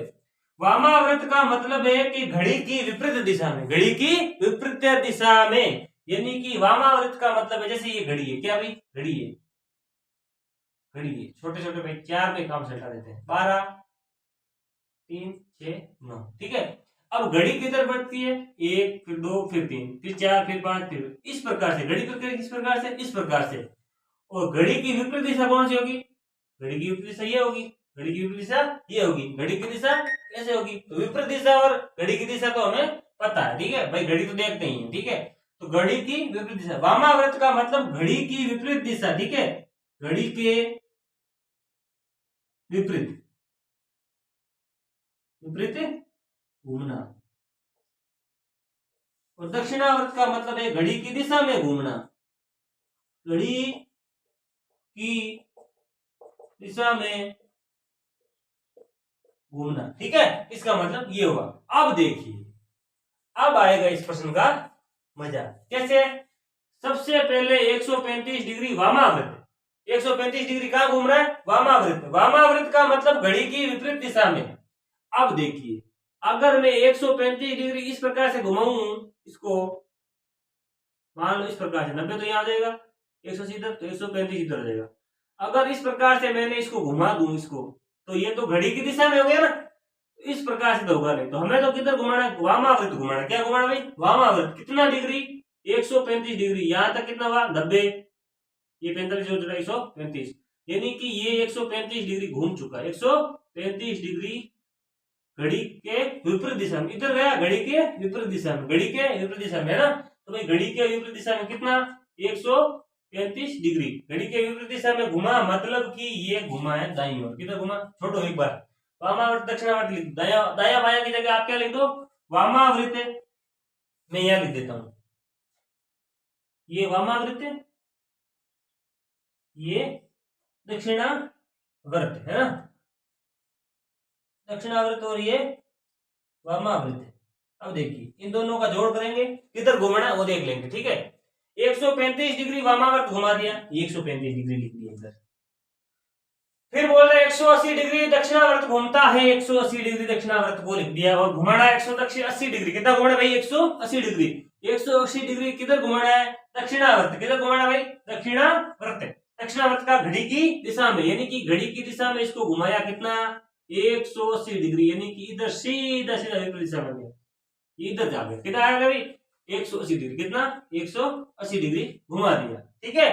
वामावृत का मतलब है कि घड़ी की विपरीत दिशा में, घड़ी की विपरीत दिशा में, यानी कि वामावृत का मतलब है जैसे ये घड़ी है, क्या भाई घड़ी है, घड़ी है, छोटे छोटे भाई चार में काम चलता देते हैं, 12, 3, 6, 9। ठीक है, अब घड़ी किधर बढ़ती है, 1 फिर 2 फिर 3 फिर 4 फिर 5 फिर, इस प्रकार से घड़ी पर किस प्रकार से, इस प्रकार से। और घड़ी की विपरीत दिशा कौन सी होगी, घड़ी की विपरीत दिशा ये होगी, घड़ी की विपरीत दिशा ये होगी, घड़ी की दिशा कैसे होगी, तो विपरीत दिशा और घड़ी की दिशा तो हमें पता है। ठीक है भाई, घड़ी तो देखते ही है। ठीक है, तो घड़ी की विपरीत दिशा, वामावर्त का मतलब घड़ी की विपरीत दिशा। ठीक है, घड़ी के विपरीत, विपरीत घूमना। और दक्षिणावर्त का मतलब है घड़ी की दिशा में घूमना, घड़ी की दिशा में घूमना। ठीक है, इसका मतलब ये होगा। अब देखिए, अब आएगा इस प्रश्न का मजा। कैसे, सबसे पहले 135 डिग्री वामावृत, 135 डिग्री कहां घूम रहा है, वामावृत। वामावृत का मतलब घड़ी की विपरीत दिशा में। अब देखिए अगर मैं 135 डिग्री इस प्रकार से घुमाऊं इसको, मान लो इस प्रकार से, 90 तो यहां आ जाएगा, 180 इधर, तो 135 इधर आ जाएगा। अगर इस प्रकार से मैंने इसको घुमा दूं इसको, तो ये तो घड़ी की दिशा में हो गया ना, इस प्रकार से तो होगा नहीं। तो हमें तो किधर घुमाना है, वामावृत घुमाना। क्या घुमाना भाई, वामावृत। कितना डिग्री, 135 डिग्री। यहां तक कितना हुआ 90, ये 45 हो जाएगा 135, यानी कि ये 135 डिग्री घूम चुका है। 135 डिग्री घड़ी के विपरीत दिशा में, इधर गया घड़ी के विपरीत दिशा में, घड़ी के विपरीत दिशा में है ना। तो भाई घड़ी के विपरीत दिशा में कितना, 135 डिग्री घड़ी के विपरीत दिशा में घुमा, मतलब कि ये घुमा है दाईं ओर। किधर घुमा, छोड़ो एक बार, वामावर्त दक्षिणावर्त लिख, दाया दाया बाया की जगह आप क्या लिख दो, वामावृत है। मैं यहां लिख देता हूं, ये वामावृत है, ये दक्षिणावर्त है ना, दक्षिणावर्त, और ये वामावृत है। अब देखिए इन दोनों का जोड़ करेंगे, किधर घुमाना है वो देख लेंगे। ठीक है, 135 डिग्री वामावर्त घुमा दिया, 135 डिग्री लिख दिया इधर। फिर बोल रहे 180 डिग्री दक्षिणावर्त घूमता है, 180 डिग्री दक्षिणावर्त को लिख दिया। और घुमाना है 180 डिग्री, कितना घुमाना भाई, 180 डिग्री। 180 डिग्री किधर घुमाना है, दक्षिणावर्त। किधर घुमाना भाई, दक्षिणावर्त। दक्षिणावर्त का घड़ी की दिशा में, यानी कि घड़ी की दिशा में इसको घुमाया कितना, 180 डिग्री, यानी कि इधर सीधा सीधा विपरीत दिशा में गया, इधर जा गया। कितना आएगा भाई, 180 डिग्री। कितना, 180 डिग्री घुमा दिया। ठीक है,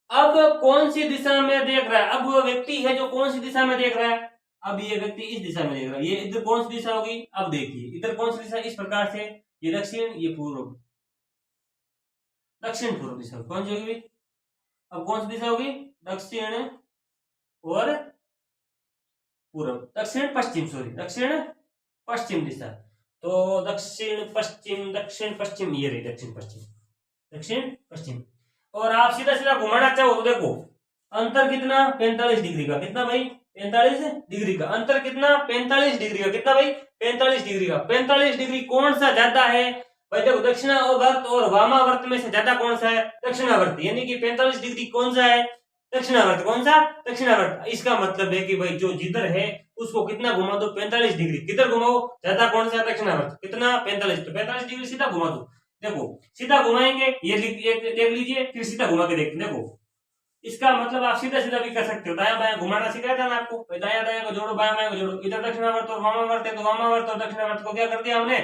अब कौन सी दिशा में देख रहा है, अब वो व्यक्ति है जो कौन सी दिशा में देख रहा है, अब ये व्यक्ति इस दिशा में देख रहा है। ये इधर कौन सी दिशा होगी, अब देखिए इधर कौन सी दिशा, इस प्रकार से, ये दक्षिण, ये पूर्व, दक्षिण पूर्व दिशा कौन सी होगी। अब कौन सी दिशा होगी, दक्षिण और पूर्व, दक्षिण पश्चिम, सॉरी दक्षिण पश्चिम दिशा। तो दक्षिण पश्चिम ये रही दक्षिण पश्चिम। और आप सीधा सीधा घुमाना चाहो तो देखो अंतर कितना 45 डिग्री का, कितना भाई 45 डिग्री का अंतर, कितना 45 डिग्री का, कितना भाई 45 डिग्री का। 45 डिग्री कौन सा ज्यादा है भाई, देखो दक्षिणावर्त और वामावर्त में से ज्यादा कौन सा है, दक्षिणावर्त, यानी कि 45 डिग्री कौन सा है, दक्षिणावर्त। कौन सा, दक्षिणावर्त। इसका मतलब है कि भाई जो जिधर है उसको कितना घुमा दो 45 डिग्री, किधर घुमाओ ज्यादा कौन सा, दक्षिणावर्त, कितना 45, तो 45 डिग्री सीधा घुमा दो। देखो सीधा घुमाएंगे ये देख लीजिए, फिर सीधा घुमा के देखते, देखो इसका मतलब आप सीधा सीधा भी कर सकते हो, दाया बाया घुमाना सिखाया था ना आपको, दाया दाया को जोड़ो बाया बाया को जोड़ो, इधर दक्षिणावर्त और वामावर्त है तो वामावर्त और दक्षिणावर्त को क्या कर दिया हमने,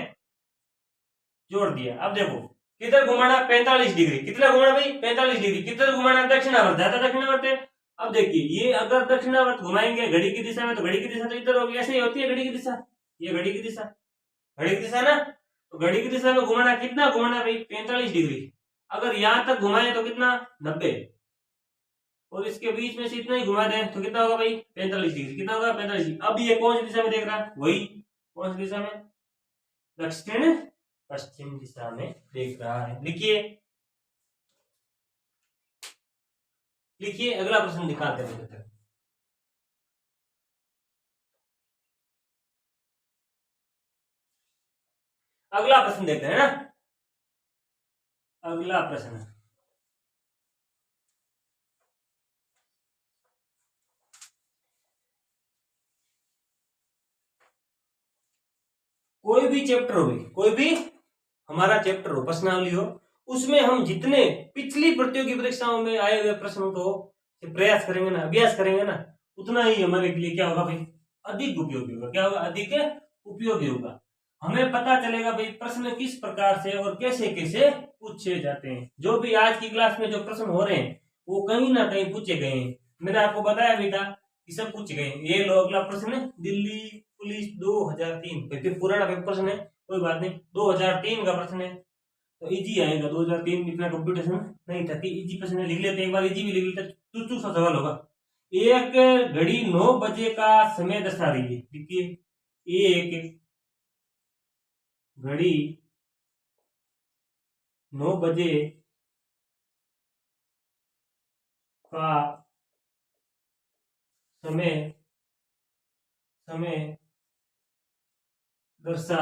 जोड़ दिया। अब देखो किधर घुमाना 45 डिग्री, कितना घुमाना भाई 45 डिग्री, किधर घुमाना दक्षिणावर्त, ज्यादा दक्षिणावर्त है। अब देखिए ये अगर दक्षिणावर्त घुमाएंगे घड़ी की दिशा में, तो घड़ी की दिशा तो इधर होगी, ऐसे ही होती है घड़ी की दिशा, ये घड़ी की दिशा ना, तो घड़ी की दिशा में घुमाना, कितना घुमाना भाई 45 डिग्री। अगर यहां तक घुमाए तो कितना 90, और इसके बीच में से इतना ही घुमा दें तो कितना होगा भाई 45 डिग्री, कितना होगा 45 डिग्री। अब ये कौन सी दिशा में देख रहा है, वही कौन सी दिशा में, दक्षिण पश्चिम दिशा में देख रहा है। लिखिए अगला प्रश्न दिखाते हैं। अगला प्रश्न देखते हैं ना, अगला प्रश्न, कोई भी चैप्टर हो, कोई भी हमारा चैप्टर हो, प्रश्नावली हो, उसमें हम जितने पिछली प्रतियोगी परीक्षाओं में आए हुए प्रश्नों को प्रयास करेंगे ना, अभ्यास करेंगे ना, उतना ही हमारे लिए क्या होगा भाई, अधिक उपयोगी होगा। क्या होगा, अधिक उपयोगी होगा। हमें पता चलेगा भाई प्रश्न किस प्रकार से और कैसे कैसे पूछे जाते हैं। जो भी आज की क्लास में जो प्रश्न हो रहे हैं वो कहीं ना कहीं पूछे गए हैं, मैंने आपको बताया भी था कि सब पूछे गए हैं। ये लो अगला प्रश्न, दिल्ली पुलिस 2003, पुराना पेपर प्रश्न है, कोई बात नहीं, 2003 का प्रश्न है तो इजी आएगा। 2003 इतना कंप्यूटेशन नहीं था, इजी प्रश्न लिख लेते, एक बार इजी भी लिख लेते, चुटू सा सवाल होगा। एक घड़ी 9 बजे का समय दर्शा रही है, देखिए एक घड़ी 9 बजे का समय दर्शा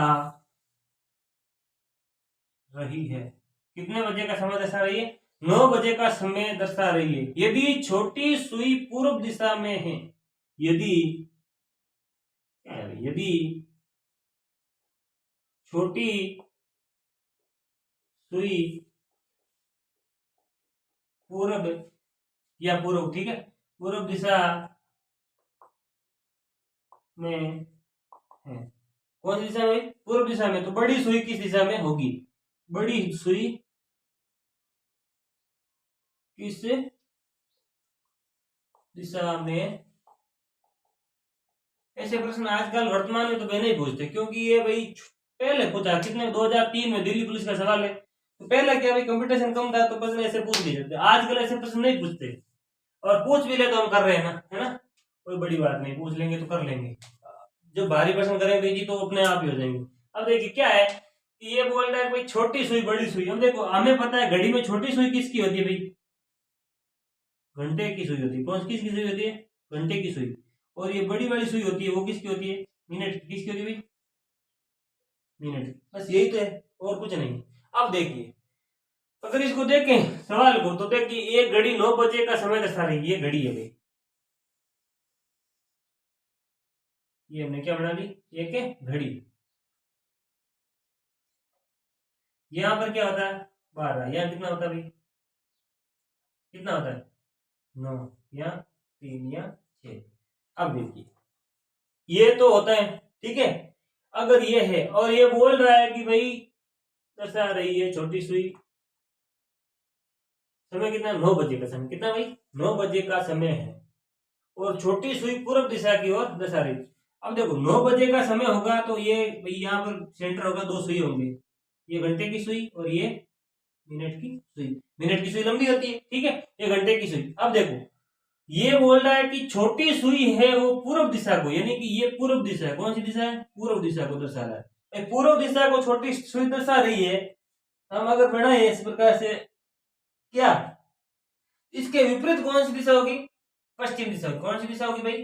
रही है। कितने बजे का समय दर्शा रही है, 9 बजे का समय दर्शा रही है। यदि छोटी सुई पूर्व दिशा में है, यदि छोटी सुई पूर्व या पूर्व, ठीक है, पूर्व दिशा में है, कौन सी दिशा में, पूर्व दिशा में, तो बड़ी सुई किस दिशा में होगी, बड़ी सुई किस दिशा में। ऐसे प्रश्न आजकल वर्तमान में तो मैं नहीं पूछते, क्योंकि ये भाई पहले पूछा, कितने 2003 में दिल्ली पुलिस का सवाल है, तो पहले क्या भाई कंपटीशन कम था तो प्रश्न ऐसे पूछ लिए जाते, आजकल ऐसे प्रश्न नहीं पूछते, और पूछ भी ले तो हम कर रहे हैं ना, है ना, कोई बड़ी बात नहीं, पूछ लेंगे तो कर लेंगे। जब भारी प्रश्न करेंगे जी तो अपने आप ही हो जाएंगे। अब देखिए क्या है, ये बोल रहा है भाई छोटी सुई बड़ी सुई। हम देखो हमें पता है घड़ी में छोटी सुई किसकी होती है भाई, घंटे की सुई होती है। कौन किसकी सुई होती है, घंटे की सुई। और ये बड़ी वाली सुई होती है वो किसकी होती है, मिनट की। किसकी होती है भाई, मिनट। बस यही तो है और कुछ नहीं। अब देखिए अगर इसको देखें सवाल को, तो देखिए एक घड़ी 9 बजे का समय दर्शा रही है, ये घड़ी है भाई, ये हमने क्या बना ली, एक घड़ी। यहां पर क्या होता है 12, यहाँ कितना होता है भाई, कितना होता है 9 या 3 या 6। अब देखिए ये तो होता है, ठीक है। अगर ये है और ये बोल रहा है कि भाई दर्शा रही है छोटी सुई, समय कितना 9 बजे का समय, कितना भाई 9 बजे का समय है, और छोटी सुई पूर्व दिशा की ओर दर्शा रही। अब देखो 9 बजे का समय होगा तो ये भाई यहाँ पर सेंटर होगा, 2 सुई होंगे, ये घंटे की सुई और ये मिनट की सुई। मिनट की सुई लंबी होती है, ठीक है, ये घंटे की सुई। अब देखो ये बोल रहा है कि छोटी सुई है वो पूर्व दिशा को, यानी कि ये पूर्व दिशा है, कौन सी दिशा है, पूर्व दिशा को दर्शा रहा है। पूर्व दिशा को छोटी सुई दर्शा रही है, हम अगर बढ़ाए इस प्रकार से, क्या इसके विपरीत कौन सी दिशा होगी? पश्चिम दिशा। कौन सी दिशा होगी भाई?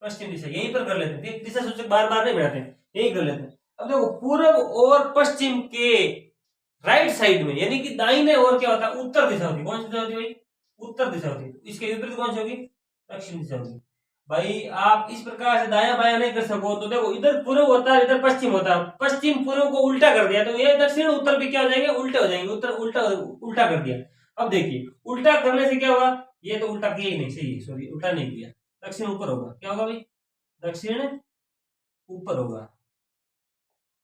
पश्चिम दिशा। यहीं पर कर लेते हैं, दिशा सूचक बार बार नहीं बढ़ाते, यही कर लेते हैं। अब देखो पूर्व और पश्चिम के राइट साइड में, यानी कि दाहिने ओर क्या होता है? उत्तर दिशा होती है। कौन सी दिशा होती है भाई? उत्तर दिशा होती है। इसके विपरीत कौन सी होगी? दक्षिण दिशा होगी। भाई आप इस प्रकार से दाया बाया नहीं कर सको, तो देखो इधर पूर्व होता है, इधर पश्चिम होता है, पश्चिम पूर्व को उल्टा कर दिया तो ये दक्षिण उत्तर भी क्या हो जाएंगे? उल्टे हो जाएंगे। उत्तर उल्टा उल्टा कर दिया। अब देखिए उल्टा करने से क्या होगा? ये तो उल्टा किया ही नहीं, सही है, सॉरी उल्टा नहीं किया, दक्षिण ऊपर होगा। क्या होगा भाई? दक्षिण ऊपर होगा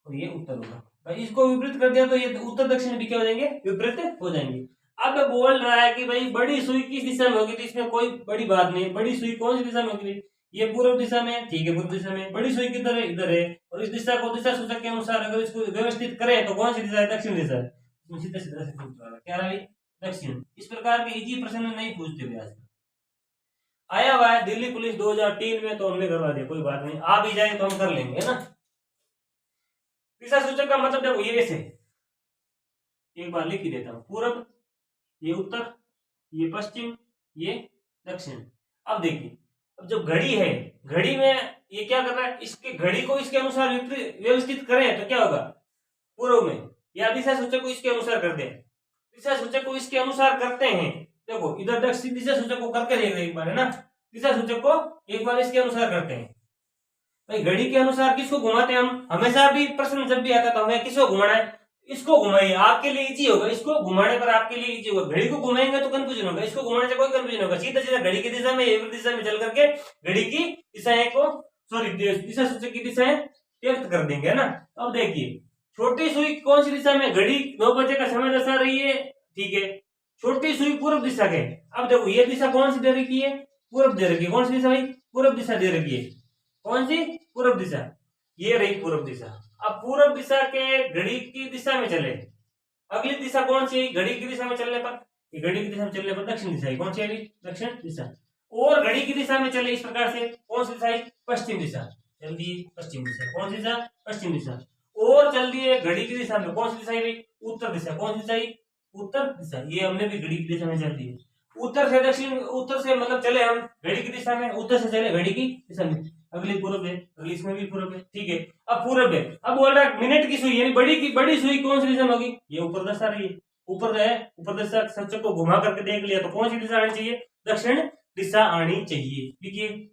और ये उत्तर होगा। भाई इसको विपरीत कर दिया तो ये उत्तर दक्षिण भी क्या हो जाएंगे? विपरीत हो जाएंगे। अब बोल रहा है कि भाई बड़ी सुई किस दिशा में होगी, तो इसमें कोई बड़ी बात नहीं है। बड़ी सुई कौन सी दिशा में होगी? ये पूर्व दिशा में, ठीक है, पूर्व दिशा में। बड़ी सुई किधर है? इधर है। और इस दिशा को दिशा सूचक के अनुसार अगर इसको व्यवस्थित करें तो कौन सी दिशा है? दक्षिण दिशा है। सीधा सीधा से पूछ रहा है क्या रहा है? दक्षिण। इस प्रकार के इजी प्रश्न नहीं पूछते व्यास में। आया हुआ है दिल्ली पुलिस 2003 में, तो हमने करवा दिया, कोई बात नहीं। आ भी जाए तो हम कर लेंगे, है ना। दिशा सूचक का मतलब देखो ये से, एक बार लिख ही देता हूं। पूर्व, ये उत्तर, ये पश्चिम, ये दक्षिण। अब देखिए, अब जो घड़ी है, घड़ी में ये क्या कर रहा है? इसके घड़ी को इसके अनुसार व्यवस्थित करें तो क्या होगा? पूर्व में, या दिशा सूचक को इसके अनुसार कर दें। दिशा सूचक को इसके अनुसार करते हैं, देखो इधर दक्षिण दिशा सूचक को करके देख एक बार, है ना। दिशा सूचक को एक बार इसके अनुसार करते हैं। भाई घड़ी के अनुसार किसको घुमाते हैं हम? हमेशा भी प्रश्न जब भी आता तो हमें किसको घुमाना है? इसको घुमाइए, आपके लिए इजी होगा। इसको घुमाने पर आपके लिए इजी होगा। घड़ी को घुमाएंगे तो कंफ्यूजन होगा, इसको घुमाने से कोई कंफ्यूजन होगा। सीधा सीधा घड़ी की दिशा में, एक दिशा में चल करके घड़ी की दिशाएं को, सॉरी दिशा सूचक की दिशाएं व्यक्त कर देंगे, है ना। अब देखिए छोटी सुई कौन सी दिशा में? घड़ी 9 बजे का समय दर्शा रही है, ठीक है। छोटी सुई पूर्व दिशा के। अब देखो ये दिशा कौन सी दे रखी है? पूर्व दे रखी है। कौन सी दिशा भाई? पूर्व दिशा दे रखी है। कौन सी? पूर्व दिशा। ये रही पूर्व दिशा। अब पूर्व दिशा के घड़ी की दिशा में चले, अगली दिशा कौन सी? घड़ी की दिशा में चलने पर, ये घड़ी की दिशा में चलने पर दक्षिण दिशा। कौन सी है? दक्षिण दिशा। और घड़ी की दिशा में चले इस प्रकार से, कौन सी दिशा है? पश्चिम दिशा। चल दी पश्चिम दिशा। कौन सी दिशा? पश्चिम दिशा। और चल दिए घड़ी की दिशा में, कौन सी दिशा है? उत्तर दिशा। कौन सी दिशा है? उत्तर दिशा। ये हमने भी घड़ी की दिशा में चल दी है। उत्तर से दक्षिण, उत्तर से मतलब चले हम घड़ी की दिशा में, उत्तर से चले घड़ी की दिशा में। अगली पूर्व है, अगली इसमें भी पूर्व है, ठीक है। अब पूर्व है। अब बोल रहा है मिनट की सुई, यानी बड़ी सुई कौन सी दिशा में होगी? ये ऊपर दर्शा रही है, ऊपर है, ऊपर दिशा सूचक को घुमा करके देख लिया तो कौन सी दिशा आनी चाहिए? दक्षिण दिशा आनी चाहिए। देखिए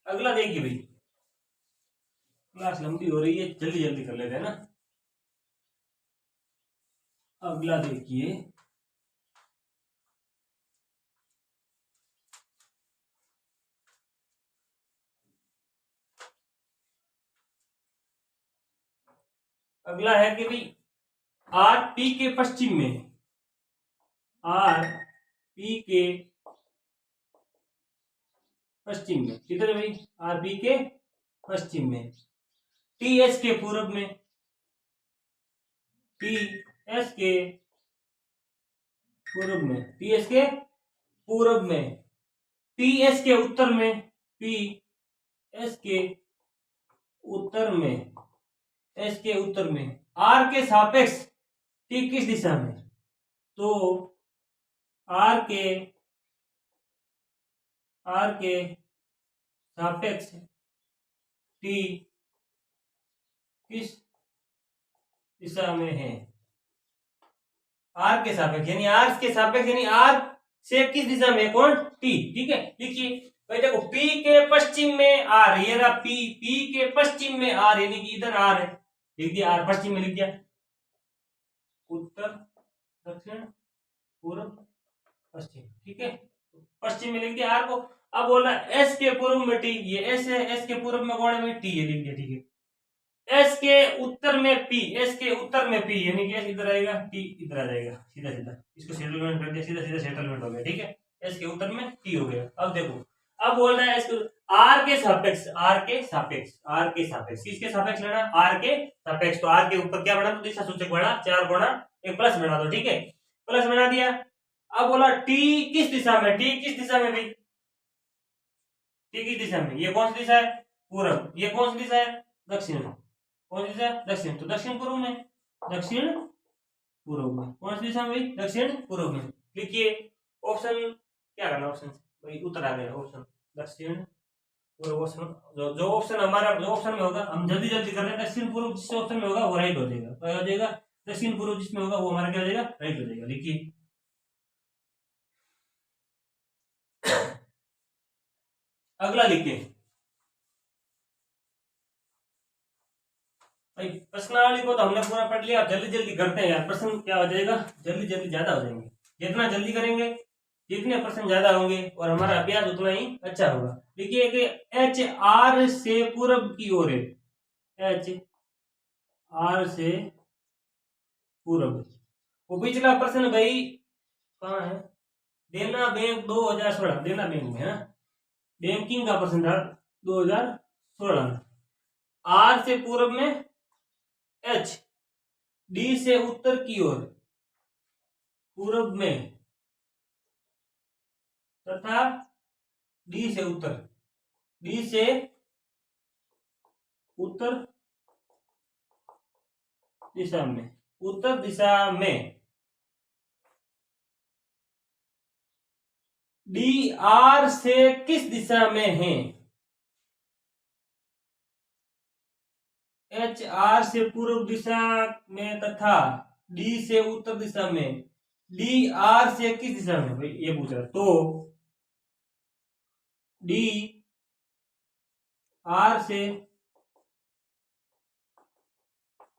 अगला देखिए भाई, क्लास लंबी हो रही है, जल्दी जल्दी कर लेते हैं ना। अगला देखिए, अगला है कि भाई आर पी के पश्चिम में, आर पी के पश्चिम में, किधर है भाई? आर पी के पश्चिम में, टी एस के पूर्व में, टी एस के पूर्व में, टी एस के पूर्व में, टी एस के उत्तर में, टी एस के उत्तर में, एस के उत्तर में, आर के सापेक्ष टी किस दिशा में? तो आर के सापेक्ष टी किस दिशा में है? आर के सापेक्ष, यानी आर के सापेक्ष, यानी आर से किस दिशा में? कौन? टी, ठीक है। लिखिए भाई, देखो पी के पश्चिम में आर, ये रहा पी, पी के पश्चिम में आर, यानी कि इधर आर है, लिख दिया आर, पश्चिम में लिख दिया, उत्तर दक्षिण पूर्व पश्चिम, ठीक है। पश्चिम में लिख दिया आर को। अब बोला एस के पूर्व में टी, ये एस है, एस के पूर्व में कौन है? टी है, लिख दिया, ठीक है। एस के उत्तर में पी, एस के उत्तर में पी, यानी कि एस इधर आएगा, पी इधर आ जाएगा, सीधा सीधा इसको सेटलमेंट कर दिया, सीधा सीधा सेटलमेंट हो गया, ठीक है। एस के उत्तर में टी हो गया। अब देखो, अब बोल रहा है इसको आर के सापेक्ष, आर के सापेक्ष, आर के सापेक्ष, किसके सापेक्ष लेना, आर के सापेक्ष। तो आर के ऊपर क्या बना, तो दिशा सूचक बना 4 गुणा एक प्लस बना दो, ठीक है, प्लस बना दिया। अब बोला टी किस दिशा में, टी किस दिशा में भाई, टी किस दिशा में, ये कौन सी दिशा है, पूर्व, ये कौन सी दिशा है, दक्षिण, कौन सी दिशा, दक्षिण, तो दक्षिण पूर्व में, दक्षिण पूर्व में, कौन सी दिशा में भाई, दक्षिण पूर्व में। लिखिए ऑप्शन, क्या करना ऑप्शन भाई, उत्तर आ गया ऑप्शन दक्षिण पूर्व। ऑप्शन जो ऑप्शन हमारा, जो ऑप्शन में होगा, हम जल्दी जल्दी कर रहे हैं, दक्षिण पूर्व जिस ऑप्शन में होगा वो राइट हो जाएगा, तो हो जाएगा दक्षिण पूर्व जिसमें होगा वो हमारा क्या हो जाएगा, राइट हो जाएगा। लिखिए अगला लिखिए भाई, प्रश्नावली को तो हमने पूरा पढ़ लिया, जल्दी जल्दी करते हैं यार, प्रश्न क्या हो जाएगा, जल्दी जल्दी ज्यादा हो जाएंगे, जितना जल्दी करेंगे जितने प्रश्न ज्यादा होंगे और हमारा अभ्यास उतना ही अच्छा होगा। देखिए कि एच आर से पूर्व की ओर है, एच आर से पूर्व, वो पिछला प्रश्न भाई कहाँ है, देना बैंक 2016, देना बैंक में है ना, बैंकिंग का प्रश्न था 2016 में। आर से पूर्व में एच, डी से उत्तर की ओर पूर्व में तथा डी से उत्तर, डी से उत्तर दिशा में, उत्तर दिशा में, डी आर से किस दिशा में है, एच आर से पूर्व दिशा में तथा डी से उत्तर दिशा में, डी आर से किस दिशा में भाई, ये पूछ रहा, तो डी आर से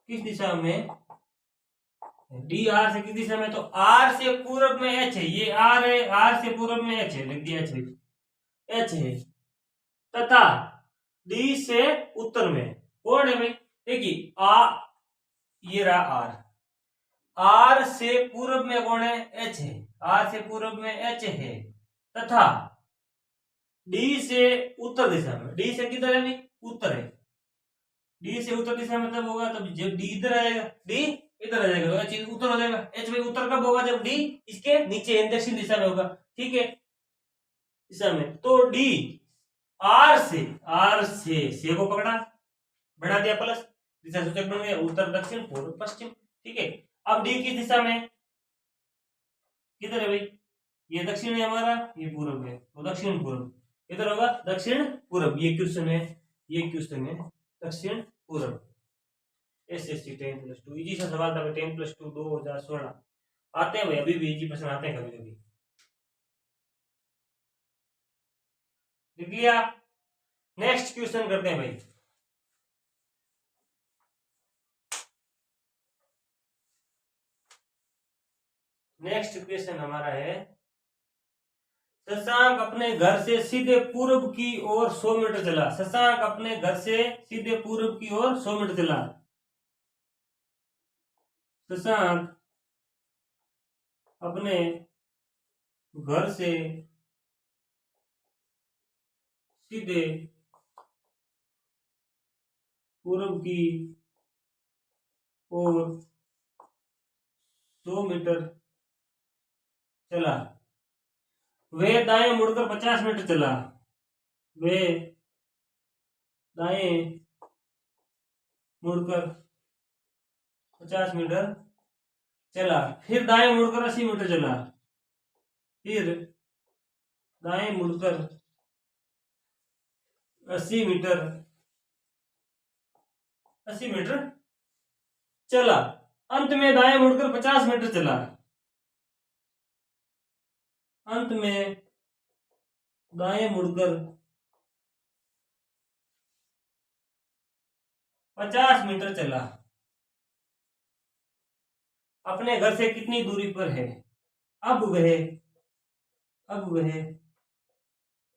किस दिशा में, डी आर से किस दिशा में, तो आर से पूर्व में एच है, ये आर है, आर से पूर्व में एच है, लिख दिया एच, एच है, तथा डी से उत्तर में कौन है भाई, देखिए ये रहा आर, आर से पूर्व में कौन है, एच है, आर से पूर्व में एच है, तथा डी से उत्तर दिशा में, डी से किधर है भाई, उत्तर है, डी से उत्तर दिशा मतलब होगा तब जब डी इधर आएगा, डी इधर आ जाएगा तो एच उत्तर हो जाएगा। एच भाई उत्तर कब होगा, जब डी इसके नीचे दक्षिण दिशा में होगा, ठीक है, दिशा में। तो डी आर से को पकड़ा, बढ़ा दिया प्लस, दिशा सूचक बन गया उत्तर दक्षिण पूर्व पश्चिम, ठीक है। अब डी किस दिशा में, किधर है भाई, ये दक्षिण है हमारा, ये पूर्व है, तो दक्षिण पूर्व, इधर होगा दक्षिण पूर्व, ये क्वेश्चन है, ये क्वेश्चन है दक्षिण पूर्व। एसएससी 10+2 इजी सा सवाल था, 10+2 2016 आते हैं भाई, अभी भी इजी प्रश्न आते हैं कभी कभी, लिख लिया। नेक्स्ट क्वेश्चन करते हैं भाई, नेक्स्ट क्वेश्चन हमारा है, शशांक अपने घर से सीधे पूर्व की ओर 100 मीटर चला, शशांक अपने घर से सीधे पूर्व की ओर 100 मीटर चला, शशांक अपने घर से सीधे पूर्व की ओर 100 मीटर चला, वे दाएं मुड़कर 50 मीटर चला, वे दाएं मुड़कर 50 मीटर चला, फिर दाएं मुड़कर 80 मीटर चला, फिर दाएं मुड़कर 80 मीटर चला, अंत में दाएं मुड़कर 50 मीटर चला, अंत में दाएं मुड़कर 50 मीटर चला, अपने घर से कितनी दूरी पर है, अब वह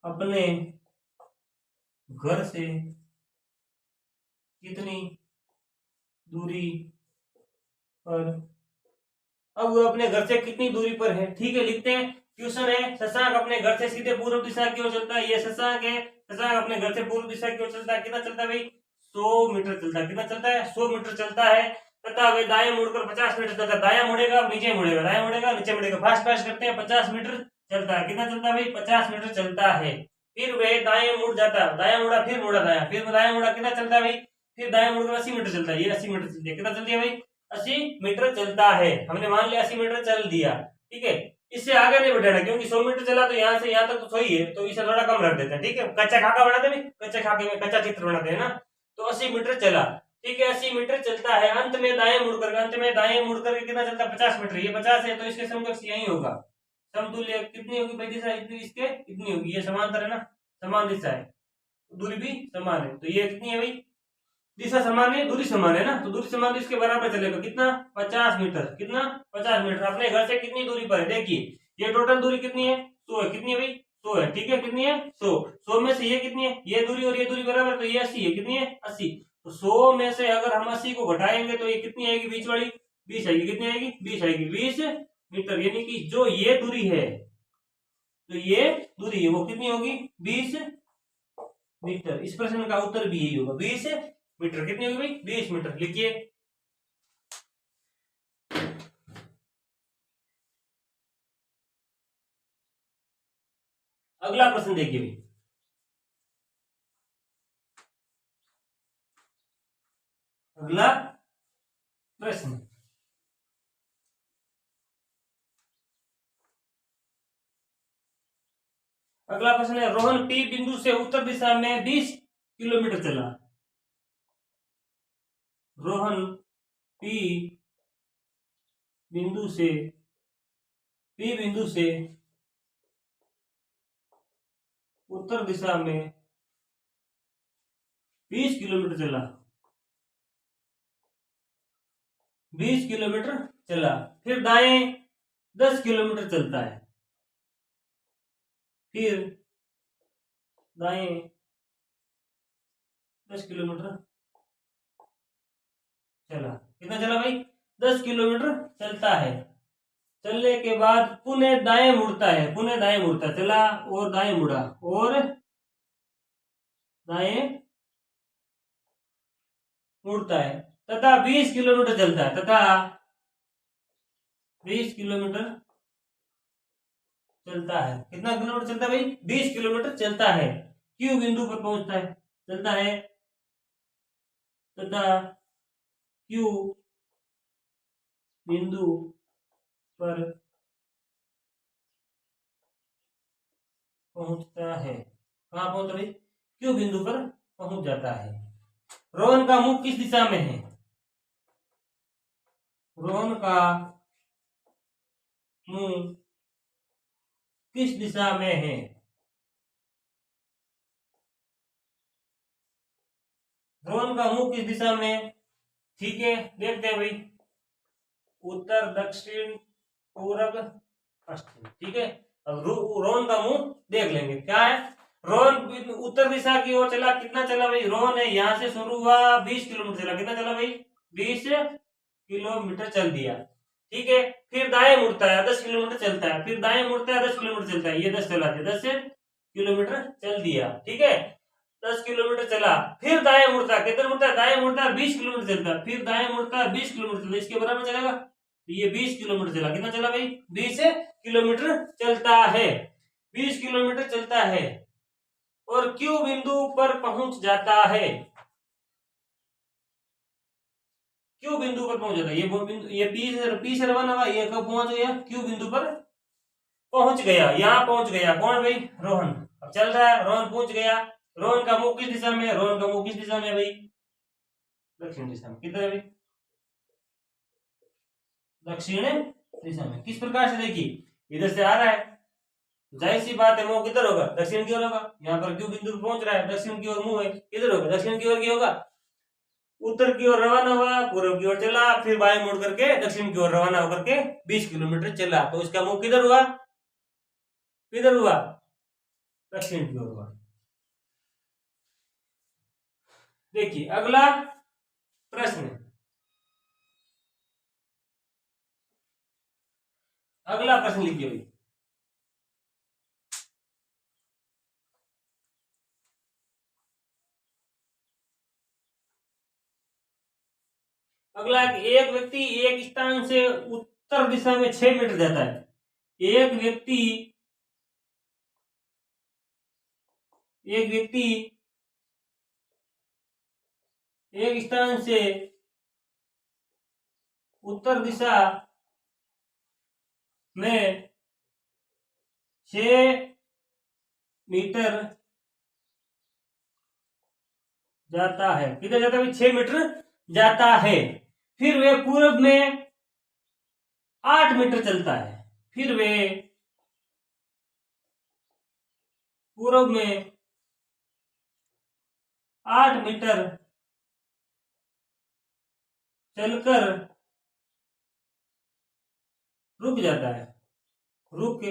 अपने घर से कितनी दूरी पर। अब वो अपने घर से कितनी दूरी पर है, ठीक है, लिखते हैं। क्वेश्चन है, शशांक अपने घर से सीधे पूर्व दिशा की ओर चलता है, ये शशांक है, शशांक अपने घर से पूर्व दिशा की ओर चलता है, कितना चलता है भाई, 100 मीटर चलता है, कितना चलता है, 100 मीटर चलता है, तथा वे दाएं मुड़कर 50 मीटर चलता है, दाया मुड़ेगा नीचे मुड़ेगा, दाया मुड़ेगा नीचे मुड़ेगा, फास्ट फास्ट करते हैं, 50 मीटर चलता है, कितना चलता है भाई, 50 मीटर चलता है। फिर वह दाएं मुड़ जाता है, दाया मुड़ा, फिर मुड़ा दाया, फिर दाया मुड़ा, कितना चलता है भाई, फिर दाया मुड़कर 80 मीटर चलता है, ये 80 मीटर चलती है, कितना चलती है भाई, 80 मीटर चलता है। हमने मान लिया 80 मीटर चल दिया, ठीक है। इससे आगे नहीं बढ़ाना, क्योंकि 100 मीटर चला तो यहाँ से यहाँ तक तो सही है, तो इसे थोड़ा कम रख देते हैं, ठीक है। कच्चा खाका बनाते हैं, कच्चे खाके में कच्चा चित्र बनाते हैं ना, तो 80 मीटर चला, ठीक है, 80 मीटर चलता है। अंत में दाएं मुड़कर, अंत में दाएं मुड़कर कितना चलता है, 50 मीटर, ये 50 है, तो इसके समकक्ष यही होगा। समतुल्य कितनी होगी भाई दिशा, इतनी, इसके इतनी होगी, ये समांतर है ना, समान दिशा है, दूरी भी समान है, तो ये कितनी है भाई, दिशा समान है, दूरी समान है ना, तो दूरी समान तो इसके बराबर चलेगा, कितना, 50 मीटर, कितना, 50 मीटर। अपने घर से कितनी दूरी पर है, देखिए ये टोटल दूरी कितनी है, 100 है, कितनी है भाई, 100 है, ठीक है, कितनी है, 100, 100 में से ये कितनी है, ये दूरी और ये दूरी बराबर, तो ये 80 है, कितनी है, 80, तो 100 में से अगर हम 80 को घटाएंगे तो ये कितनी आएगी, बीच वाली 20 आएगी, कितनी आएगी, 20 आएगी, 20 मीटर, यानी कि जो ये दूरी है, तो ये दूरी है वो कितनी होगी, 20 मीटर। इस प्रश्न का उत्तर भी यही होगा, 20 मीटर, कितनी होगी भाई, 20 मीटर, लिखिए। अगला प्रश्न देखिए भाई, अगला प्रश्न, अगला प्रश्न है, रोहन पी बिंदु से उत्तर दिशा में 20 किलोमीटर चला। रोहन पी बिंदु से, पी बिंदु से उत्तर दिशा में 20 किलोमीटर चला, 20 किलोमीटर चला, फिर दाएं 10 किलोमीटर चलता है, फिर दाएं 10 किलोमीटर चला, कितना चला भाई, 10 किलोमीटर चलता है। चलने के बाद पुनः दाएं मुड़ता है, पुनः दाएं मुड़ता, चला और दाएं मुड़ा और दाएं मुड़ता है, तथा 20 किलोमीटर चलता है, तथा 20 किलोमीटर चलता है, कितना किलोमीटर चलता है भाई, 20 किलोमीटर चलता है। क्यू बिंदु पर पहुंचता है, चलता है, तथा क्यू बिंदु पर पहुंचता है, कहां पहुंचता भाई, क्यू बिंदु पर पहुंच जाता है। रोहन का मुख किस दिशा में है, रोहन का मुंह किस दिशा में है, रोहन का मुंह किस दिशा में, ठीक है, देखते हैं भाई, उत्तर, दक्षिण, पूर्व, पश्चिम, ठीक है। अब रोहन का मुंह देख लेंगे, क्या है, रोहन उत्तर दिशा की ओर चला, कितना चला भाई, रोहन है यहाँ से शुरू हुआ, 20 किलोमीटर चला, कितना चला भाई, 20 किलोमीटर चल दिया, ठीक है। फिर दाएं मुड़ता है, 10 किलोमीटर चलता है, फिर दाएं मुड़ता है, 10 किलोमीटर चलता है, ये 10 चला दिया, 10 किलोमीटर चल दिया, ठीक है, 10 किलोमीटर चला, फिर दाएं मुड़ता है, कितना मुड़ता है, दाएं मुड़ता है, 20 किलोमीटर चलता है, फिर दाएं मुड़ता है, 20 किलोमीटर चलता है, इसके बराबर चलेगा, तो ये 20 किलोमीटर चला, कितना चला भाई, 20 किलोमीटर चलता है, 20 किलोमीटर चलता है और क्यू बिंदु पर पहुंच जाता है, क्यू बिंदु पर पहुंच जाता है, ये बिंदु, ये पी से रवाना हुआ, ये कब पहुंच गया, क्यू बिंदु पर पहुंच गया, यहाँ पहुंच गया, कौन भाई, रोहन, अब चल रहा है, रोहन पहुंच गया। रोहन का मुख किस दिशा में है, रोहन का मुख किस दिशा में है भाई, दक्षिण दिशा में, किधर है भाई, दक्षिण दिशा में। किस प्रकार से, देखिए इधर से आ रहा है, जाहिर सी बात है मुंह किधर होगा, दक्षिण की ओर होगा, यहाँ पर क्यू बिंदु पर पहुंच रहा है, दक्षिण की ओर मुंह है, किधर होगा, दक्षिण की ओर की होगा। उत्तर की ओर रवाना हुआ, पूर्व की ओर चला, फिर बाएं मुड़ करके दक्षिण की ओर रवाना होकर के 20 किलोमीटर चला, तो इसका मुंह किधर हुआ, किधर हुआ, दक्षिण की ओर हुआ। देखिए अगला प्रश्न, अगला प्रश्न लिखिए भाई। अगला, एक व्यक्ति एक स्थान से उत्तर दिशा में 6 मीटर जाता है। एक व्यक्ति एक स्थान से उत्तर दिशा में 6 मीटर जाता है। किधर जाता है? 6 मीटर जाता है। फिर वे पूर्व में 8 मीटर चलता है। फिर वे पूर्व में 8 मीटर चलकर रुक जाता है। रुक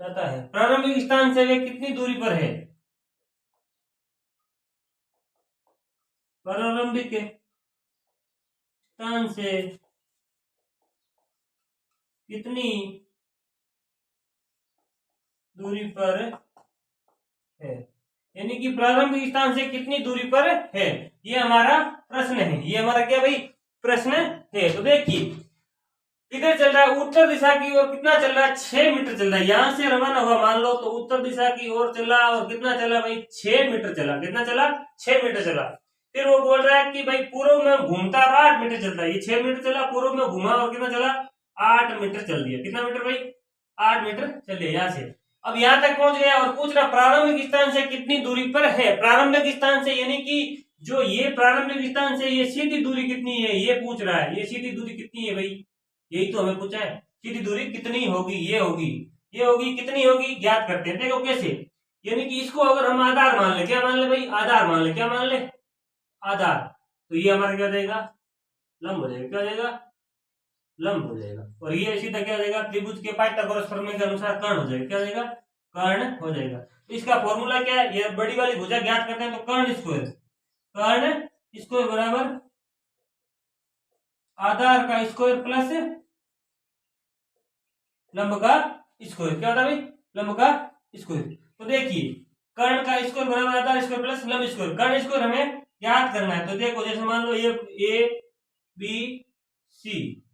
जाता है। प्रारंभिक स्थान से वे कितनी दूरी पर है? प्रारंभिक स्थान से कितनी दूरी पर है? यानी कि प्रारंभिक स्थान से कितनी दूरी पर है, ये हमारा प्रश्न है। ये हमारा क्या भाई प्रश्न है। तो देखिए किधर चल रहा है? उत्तर दिशा की ओर कितना चल रहा है? 6 मीटर चल रहा है। यहां से रवाना हुआ मान लो तो उत्तर दिशा की ओर चला और कितना चला भाई? 6 मीटर चला। कितना चला? 6 मीटर चला। फिर वो बोल रहा है कि भाई पूर्व में घूमता 8 मीटर चलता है। ये 6 मीटर चला, पूर्व में घुमा और कितना चला? 8 मीटर चल दिया। कितना मीटर भाई? 8 मीटर चल दिया यहाँ से। अब यहाँ तक पहुंच गया और पूछ रहा प्रारंभिक स्थान से कितनी दूरी पर है। प्रारंभिक स्थान से यानी कि जो ये प्रारंभिक स्थान से ये सीधी दूरी कितनी है, ये पूछ रहा है। ये सीधी दूरी कितनी है भाई? यही तो हमें पूछा है। सीधी दूरी कितनी होगी? ये होगी। ये होगी कितनी होगी? ज्ञात करते हैं। देखो कैसे, यानी कि इसको अगर हम आधार मान ले, क्या मान ले भाई? आधार मान ले। क्या मान ले? आधार। तो ये हमारा क्या हो जाएगा? लंब हो जाएगा। क्या हो जाएगा? लंब हो जाएगा। और ये सीधा क्या हो जाएगा? त्रिभुज के पाइथागोरस प्रमेय के अनुसार कर्ण हो जाएगा। क्या हो जाएगा? कर्ण हो जाएगा। तो इसका फॉर्मूला क्या है? ये बड़ी वाली भुजा ज्ञात करते हैं तो कर्ण स्क्वायर बराबर आधार का स्क्वायर प्लस लंब का स्क्वायर। क्या होता है भाई? लंब का स्क्वायर। तो देखिए कर्ण का स्क्वायर बराबर आधार स्क्वायर प्लस लंब स्क्वायर। कर्ण स्क्वायर हमें ज्ञात करना है। तो देखो जैसे मान लो ये ए बी सी,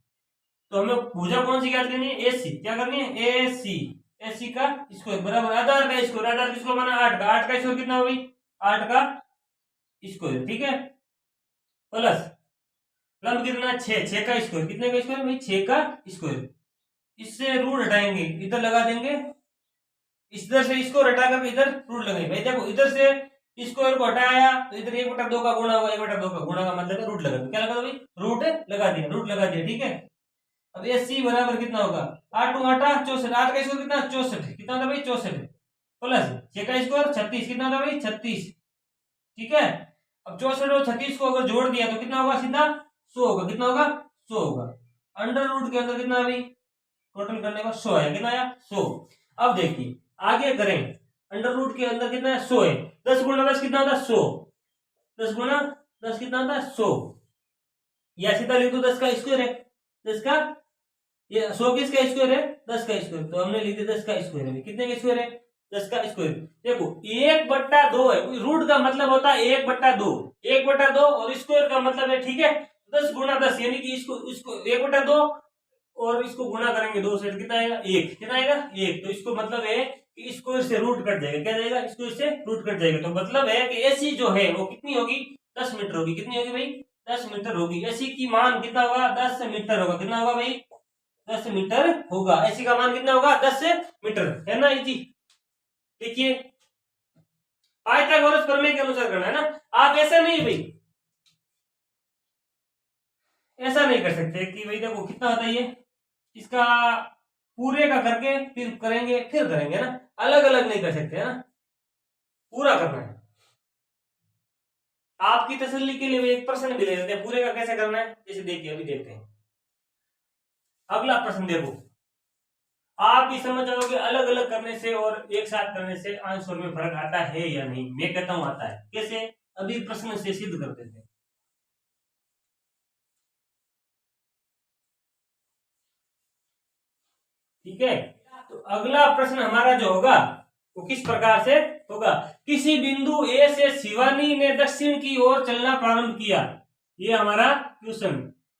तो हमें भुजा कौन सी ज्ञात करनी है? ए सी। क्या करनी है? ए सी का स्क्वायर बराबर आधार का स्क्वायर। आधार का स्क्वायर माना 8 का। 8 का स्क्वायर कितना हो भाई? 8 का स्क्वायर। ठीक है, प्लस लंब कितना? 6 का स्क्वायर। कितने का स्क्वायर भाई? 6 का स्क्वायर। इससे रूट हटाएंगे, इधर लगा देंगे। इधर से इसको हटा करके इधर रूट लगाएंगे। भाई देखो इधर से स्क्वायर को हटाया तो इधर 1/2 का गुणा हुआ। 1/2 का गुणा का मतलब है रूट लगा। क्या लगा भाई? रूट लगा दिया। रूट लगा दिया। ठीक है, अब ए सी बराबर कितना होगा? 8 × 8 64। 8 का स्क्वायर कितना? 64। कितना था भाई? 64 प्लस 6 का स्क्वायर 36। कितना था भाई? 36। ठीक है, अब 64 और 36 को अगर जोड़ दिया तो कितना होगा? सीधा 100 होगा। कितना होगा? 100 होगा। अंडर रूट के अंदर कितना भाई? टोटल करने का 100 आया। कितना आया? 100। अब देखिए आगे करें। अंडर रूट के अंदर कितना है? 100 है। 10 × 10 कितना होता? 100। 10 × 10 कितना होता? 100। या सीधा लिख दो 10 का स्क्वायर है। 10 का, ये 100 किसका स्क्वायर है? 10 का स्क्वायर। तो हमने लिख दिया 10 का स्क्वायर है। कितने का स्क्वायर है? 10 का स्क्वायर। देखो 1/2 है। रूट का मतलब होता है 1/2। 1/2 और स्क्वायर का मतलब है, ठीक है, 10 × 10 यानी कि इसको 1/2 और इसको गुणा करेंगे 2 से कितना आएगा? 1। कितना आएगा? 1। तो इसको मतलब है कि स्क्वायर से रूट कट जाएगा। क्या जाएगा? स्क्वायर से रूट कट जाएगा। तो मतलब है कि एसी जो है वो कितनी होगी? 10 मीटर होगी। कितनी होगी भाई? 10 मीटर होगी। एसी की मान कितना होगा? 10 मीटर होगा। कितना होगा भाई? 10 मीटर होगा। एसी का मान कितना होगा? 10 मीटर, है ना जी। देखिए पाइथागोरस प्रमेय के अनुसार करना है ना। आप ऐसा नहीं भाई, ऐसा नहीं कर सकते कि भाई देखो कितना होता है ये, इसका पूरे का करके फिर करेंगे ना। अलग अलग नहीं कर सकते, है ना, पूरा करना है। आपकी तसल्ली के लिए एक प्रश्न भी ले लेते हैं पूरे का कैसे करना है। जैसे देखिए अभी देखते हैं अगला प्रश्न। देखो आप भी समझ जाओगे अलग अलग करने से और एक साथ करने से आंसर में फर्क आता है या नहीं। मैं कहता हूं आता है। कैसे? अभी प्रश्न से सिद्ध कर देते हैं। ठीक है। तो अगला प्रश्न हमारा जो होगा वो किस प्रकार से होगा, किसी बिंदु ए से शिवानी ने दक्षिण की ओर चलना प्रारंभ किया। ये हमारा क्वेश्चन,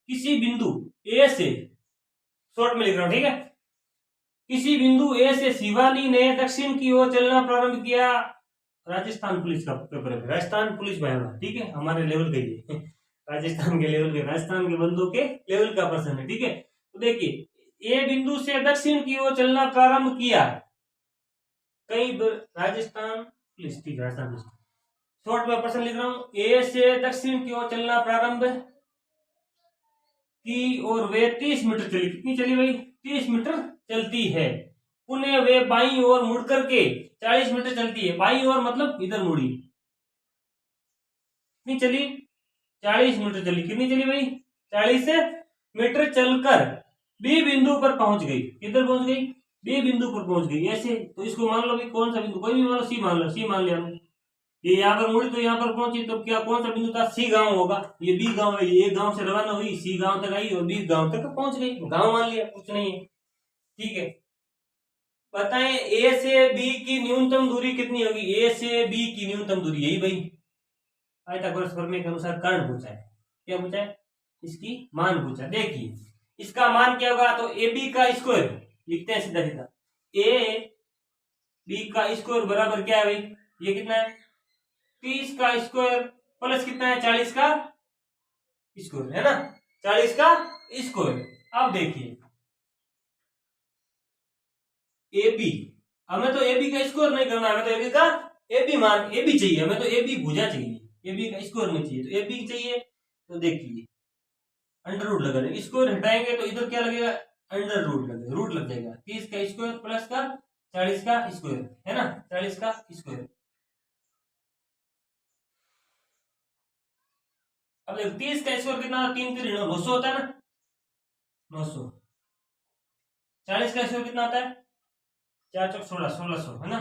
किसी बिंदु ए से, शॉर्ट में लिख रहा हूं, ठीक है, किसी बिंदु ए से शिवानी ने दक्षिण की ओर चलना प्रारंभ किया। राजस्थान पुलिस का पेपर है, राजस्थान पुलिस बयान, ठीक है, हमारे लेवल का ही राजस्थान के लेवल के, राजस्थान के बंदों के लेवल का प्रश्न है, ठीक है। तो देखिए, ए बिंदु से दक्षिण की ओर चलना प्रारंभ किया, कई राजस्थान पुलिस, ठीक है, राजस्थान पुलिस, शॉर्ट में प्रश्न लिख रहा हूं, ए से दक्षिण की ओर चलना प्रारंभ की और वे 30 मीटर चली, कितनी चली भाई, 30 मीटर चलती है। पुनः वे बाईं ओर मुड़ करके 40 मीटर चलती है, बाईं ओर मतलब इधर मुड़ी, कितनी चली, 40 मीटर चली, कितनी चली भाई, 40 मीटर चलकर बी बिंदु पर पहुंच गई, किधर पहुंच गई, बी बिंदु पर पहुंच गई। ऐसे तो इसको मान लो भाई, कौन सा बिंदु, कोई भी मान लो, सी मान लो, सी मान लिया, ये यहाँ पर मुड़ी तो यहाँ पर पहुंची, तो क्या कौन सा बिंदु था, सी गांव होगा, ये बी गांव है, ये गांव से रवाना हुई, सी गांव तक आई और बी गांव तक पहुंच गई, गांव मान लिया, कुछ नहीं है, ठीक है। बताएं ए से बी की न्यूनतम दूरी कितनी होगी, ए से बी की न्यूनतम दूरी, यही भाई आयताकार प्रमेय के अनुसार कर्ण पूछा है, क्या पूछा है, इसकी मान पूछा। देखिए इसका मान क्या होगा, तो ए बी का स्क्वायर लिखते हैं सीधा सीधा, ए बी का स्क्वायर बराबर क्या है भाई, ये कितना है, 30 का स्क्वायर प्लस कितना है, 40 का स्क्वायर, है ना, 40 का स्क्वायर। अब देखिए ए बी, हमें तो ए बी का स्क्वायर नहीं करना, हमें तो ए बी का ए बी मान, ए बी चाहिए हमें, तो ए बी भुजा चाहिए, ए बी का स्क्वायर में चाहिए, तो ए बी चाहिए, तो देखिए अंडर रूट लगा देंगे, स्क्वायर हटाएंगे तो इधर क्या लगेगा, अंडर रूट लगेगा, रूट लग जाएगा, 30 का स्क्वायर प्लस का 40 का स्क्वायर, है ना, 40 का स्क्वायर। अब देखो 30 का स्क्वायर कितना, 3 3 900 होता है ना, 900, 40 का स्क्वायर कितना होता है, 4 चौक 16, 1600, है ना,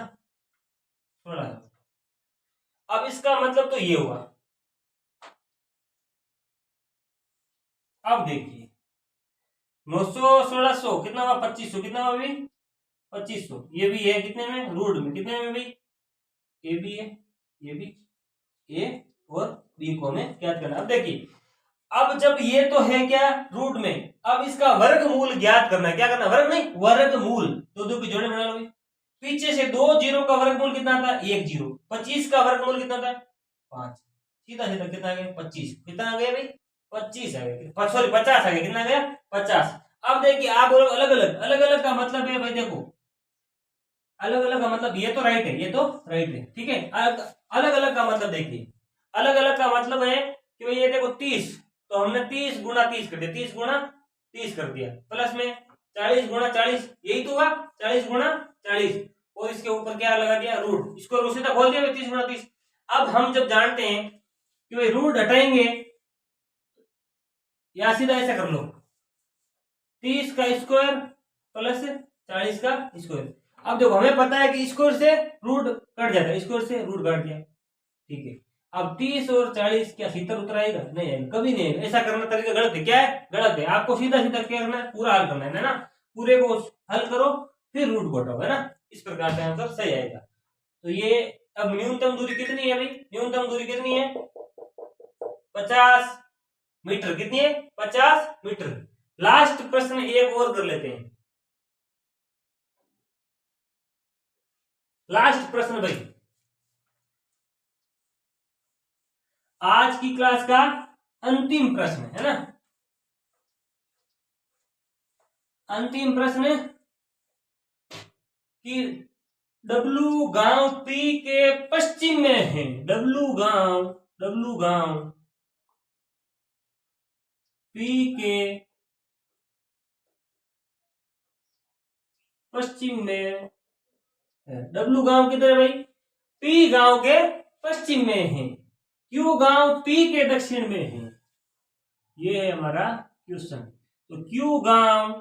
16। अब इसका मतलब तो ये हुआ, अब देखिए 900 1600 कितना हुआ, 2500, कितना हुआ भाई, 2500, ये भी है कितने में, रूट में, कितने में भाई, ए बी है, ये भी ए और बी को हमें ज्ञात करना। अब देखिए, अब जब ये तो है क्या रूट में, अब इसका वर्गमूल ज्ञात करना है, क्या करना, वर्ग नहीं वर्गमूल, तो दो की जोड़े बना लो, पीछे से 2 जीरो का वर्गमूल कितना था, 1 जीरो, 25 का वर्गमूल कितना था, 5, सीधा सीधा कितना आ गया, 25, कितना आ गया भाई, 25 आ गया, सॉरी 50 आ गया, कितना आ गया, 50। अब देखिए आप बोलो अलग अलग, अलग अलग का मतलब है भाई, देखो अलग अलग का मतलब, ये तो राइट है, ये तो राइट है, ठीक है, अलग अलग का मतलब देखिए, अलग अलग का मतलब है कि भाई ये देखो 30, तो हमने 30 गुणा 30 कर दिया, 30 गुणा 30 कर दिया, प्लस में 40 गुणा 40, यही तो हुआ, 40 गुणा 40, और इसके ऊपर क्या लगा दिया, रूट, इसको रूट सीधा खोल दिया 30 गुणा 30। अब हम जब जानते हैं कि भाई रूट हटाएंगे, या सीधा ऐसा कर लो, 30 का स्क्वायर प्लस 40 का स्क्वायर। अब देखो हमें पता है कि स्क्वायर से रूट कट जाता है, स्क्वायर से रूट काट दिया, ठीक है। अब 30 और 40 क्या सीधा उत्तर आएगा, नहीं आएगा, कभी नहीं आएगा, ऐसा करना तरीका गलत है, क्या है, गलत है, आपको सीधा सीधा क्या करना है, पूरा हल करना है ना, पूरे को हल करो फिर रूट को हटाओ, है ना, इस प्रकार से आंसर सही आएगा। तो ये अब न्यूनतम दूरी कितनी है भाई, न्यूनतम दूरी कितनी है, 50 मीटर, कितनी है, 50 मीटर। लास्ट प्रश्न एक और कर लेते हैं, लास्ट प्रश्न भाई, आज की क्लास का अंतिम प्रश्न है ना, अंतिम प्रश्न कि डब्लू गांव पी के पश्चिम में है, डब्लू गांव पी के पश्चिम में है, डब्लू गांव किधर है भाई, पी गांव के पश्चिम में है, क्यू गांव पी के दक्षिण में है, ये है हमारा क्वेश्चन। तो क्यू गांव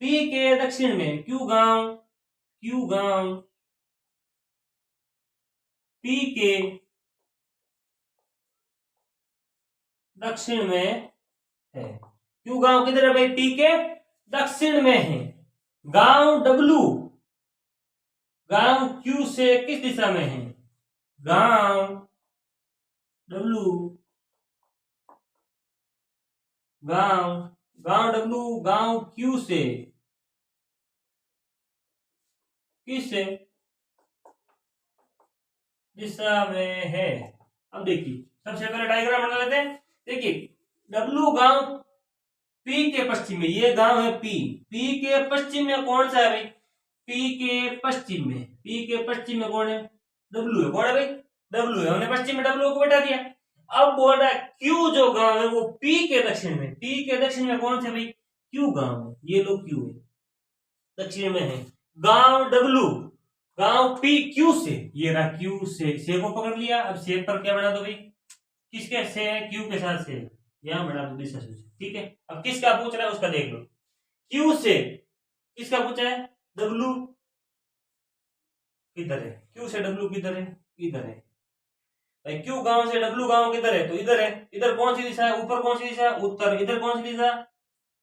पी के दक्षिण में, क्यू गांव पी के दक्षिण में है, क्यू गांव किधर है भाई, पी के दक्षिण में है। गांव डब्लू, गांव क्यू से किस दिशा में है? गांव डब्लू, गांव डब्लू गांव क्यू से किस दिशा में है? अब देखिए, सबसे पहले डायग्राम बना लेते हैं। देखिए, डब्लू गांव पी के पश्चिम में, ये गांव है पी, पी के पश्चिम में कौन सा है भाई? पी के पश्चिम में, पी के पश्चिम में कौन है? डब्लू है। कौन है भाई? डब्लू है। हमने पश्चिम में डब्लू को बैठा दिया। अब बोल रहा है क्यू जो गांव है वो पी के दक्षिण में, पी के दक्षिण में कौन सा भाई? क्यू गांव है। ये लो क्यू है, दक्षिण में है। गांव डब्लू, गांव पी क्यू से, ये रहा क्यू से को पकड़ लिया। अब से पर क्या बना दो भाई? किसके से है? क्यू के साथ से, यहां बना दो दिशा से। ठीक है, अब किसका पूछ रहा है उसका देख लो। क्यू से किसका पूछा है? डब्लू किधर है? क्यू से डब्लू किधर है? इधर है भाई। क्यू गांव से डब्लू गांव किधर है? तो इधर है। इधर कौन सी दिशा है? ऊपर कौन सी दिशा है? उत्तर। इधर कौन सी दिशा?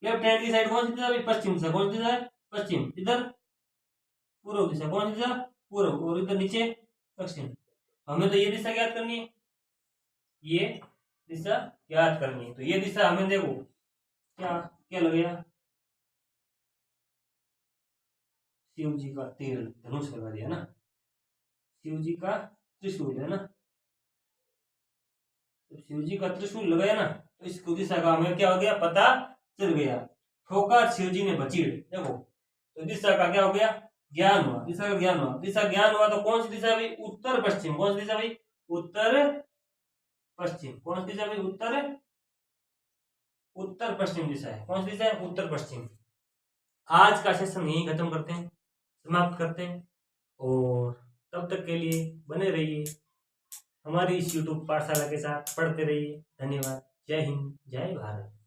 लेफ्ट हैंड की साइड कौन सी दिशा? पश्चिम दिशा। कौन सी दिशा है? पश्चिम। इधर पूर्व दिशा। कौन सी दिशा? पूर्व। और इधर नीचे दक्षिण। हमें तो ये दिशा ज्ञात करनी है, ये दिशा ज्ञात करनी है। तो ये दिशा हमें देखो क्या क्या लगेगा? शिव जी का तीर धनुष लगा दिया ना, शिव जी का त्रिशूल है ना, तो शिव जी का त्रिशूल लगाया ना, तो इस दिशा का हमें क्या हो गया? पता चल गया। ठोकर शिव जी ने बचीड़, देखो तो दिशा का क्या हो गया? ज्ञान हुआ। दिशा का ज्ञान हुआ। दिशा ज्ञान हुआ तो कौन सी दिशा भाई? उत्तर पश्चिम। कौन सी दिशा भाई? उत्तर पश्चिम। कौन सी दिशा भाई? उत्तर पश्चिम दिशा है। कौन सी दिशा है? उत्तर पश्चिम। आज का सेशन यही खत्म करते हैं, समाप्त करते हैं। और तब तक के लिए बने रहिए हमारी इस YouTube पाठशाला के साथ, पढ़ते रहिए। धन्यवाद। जय हिंद, जय भारत।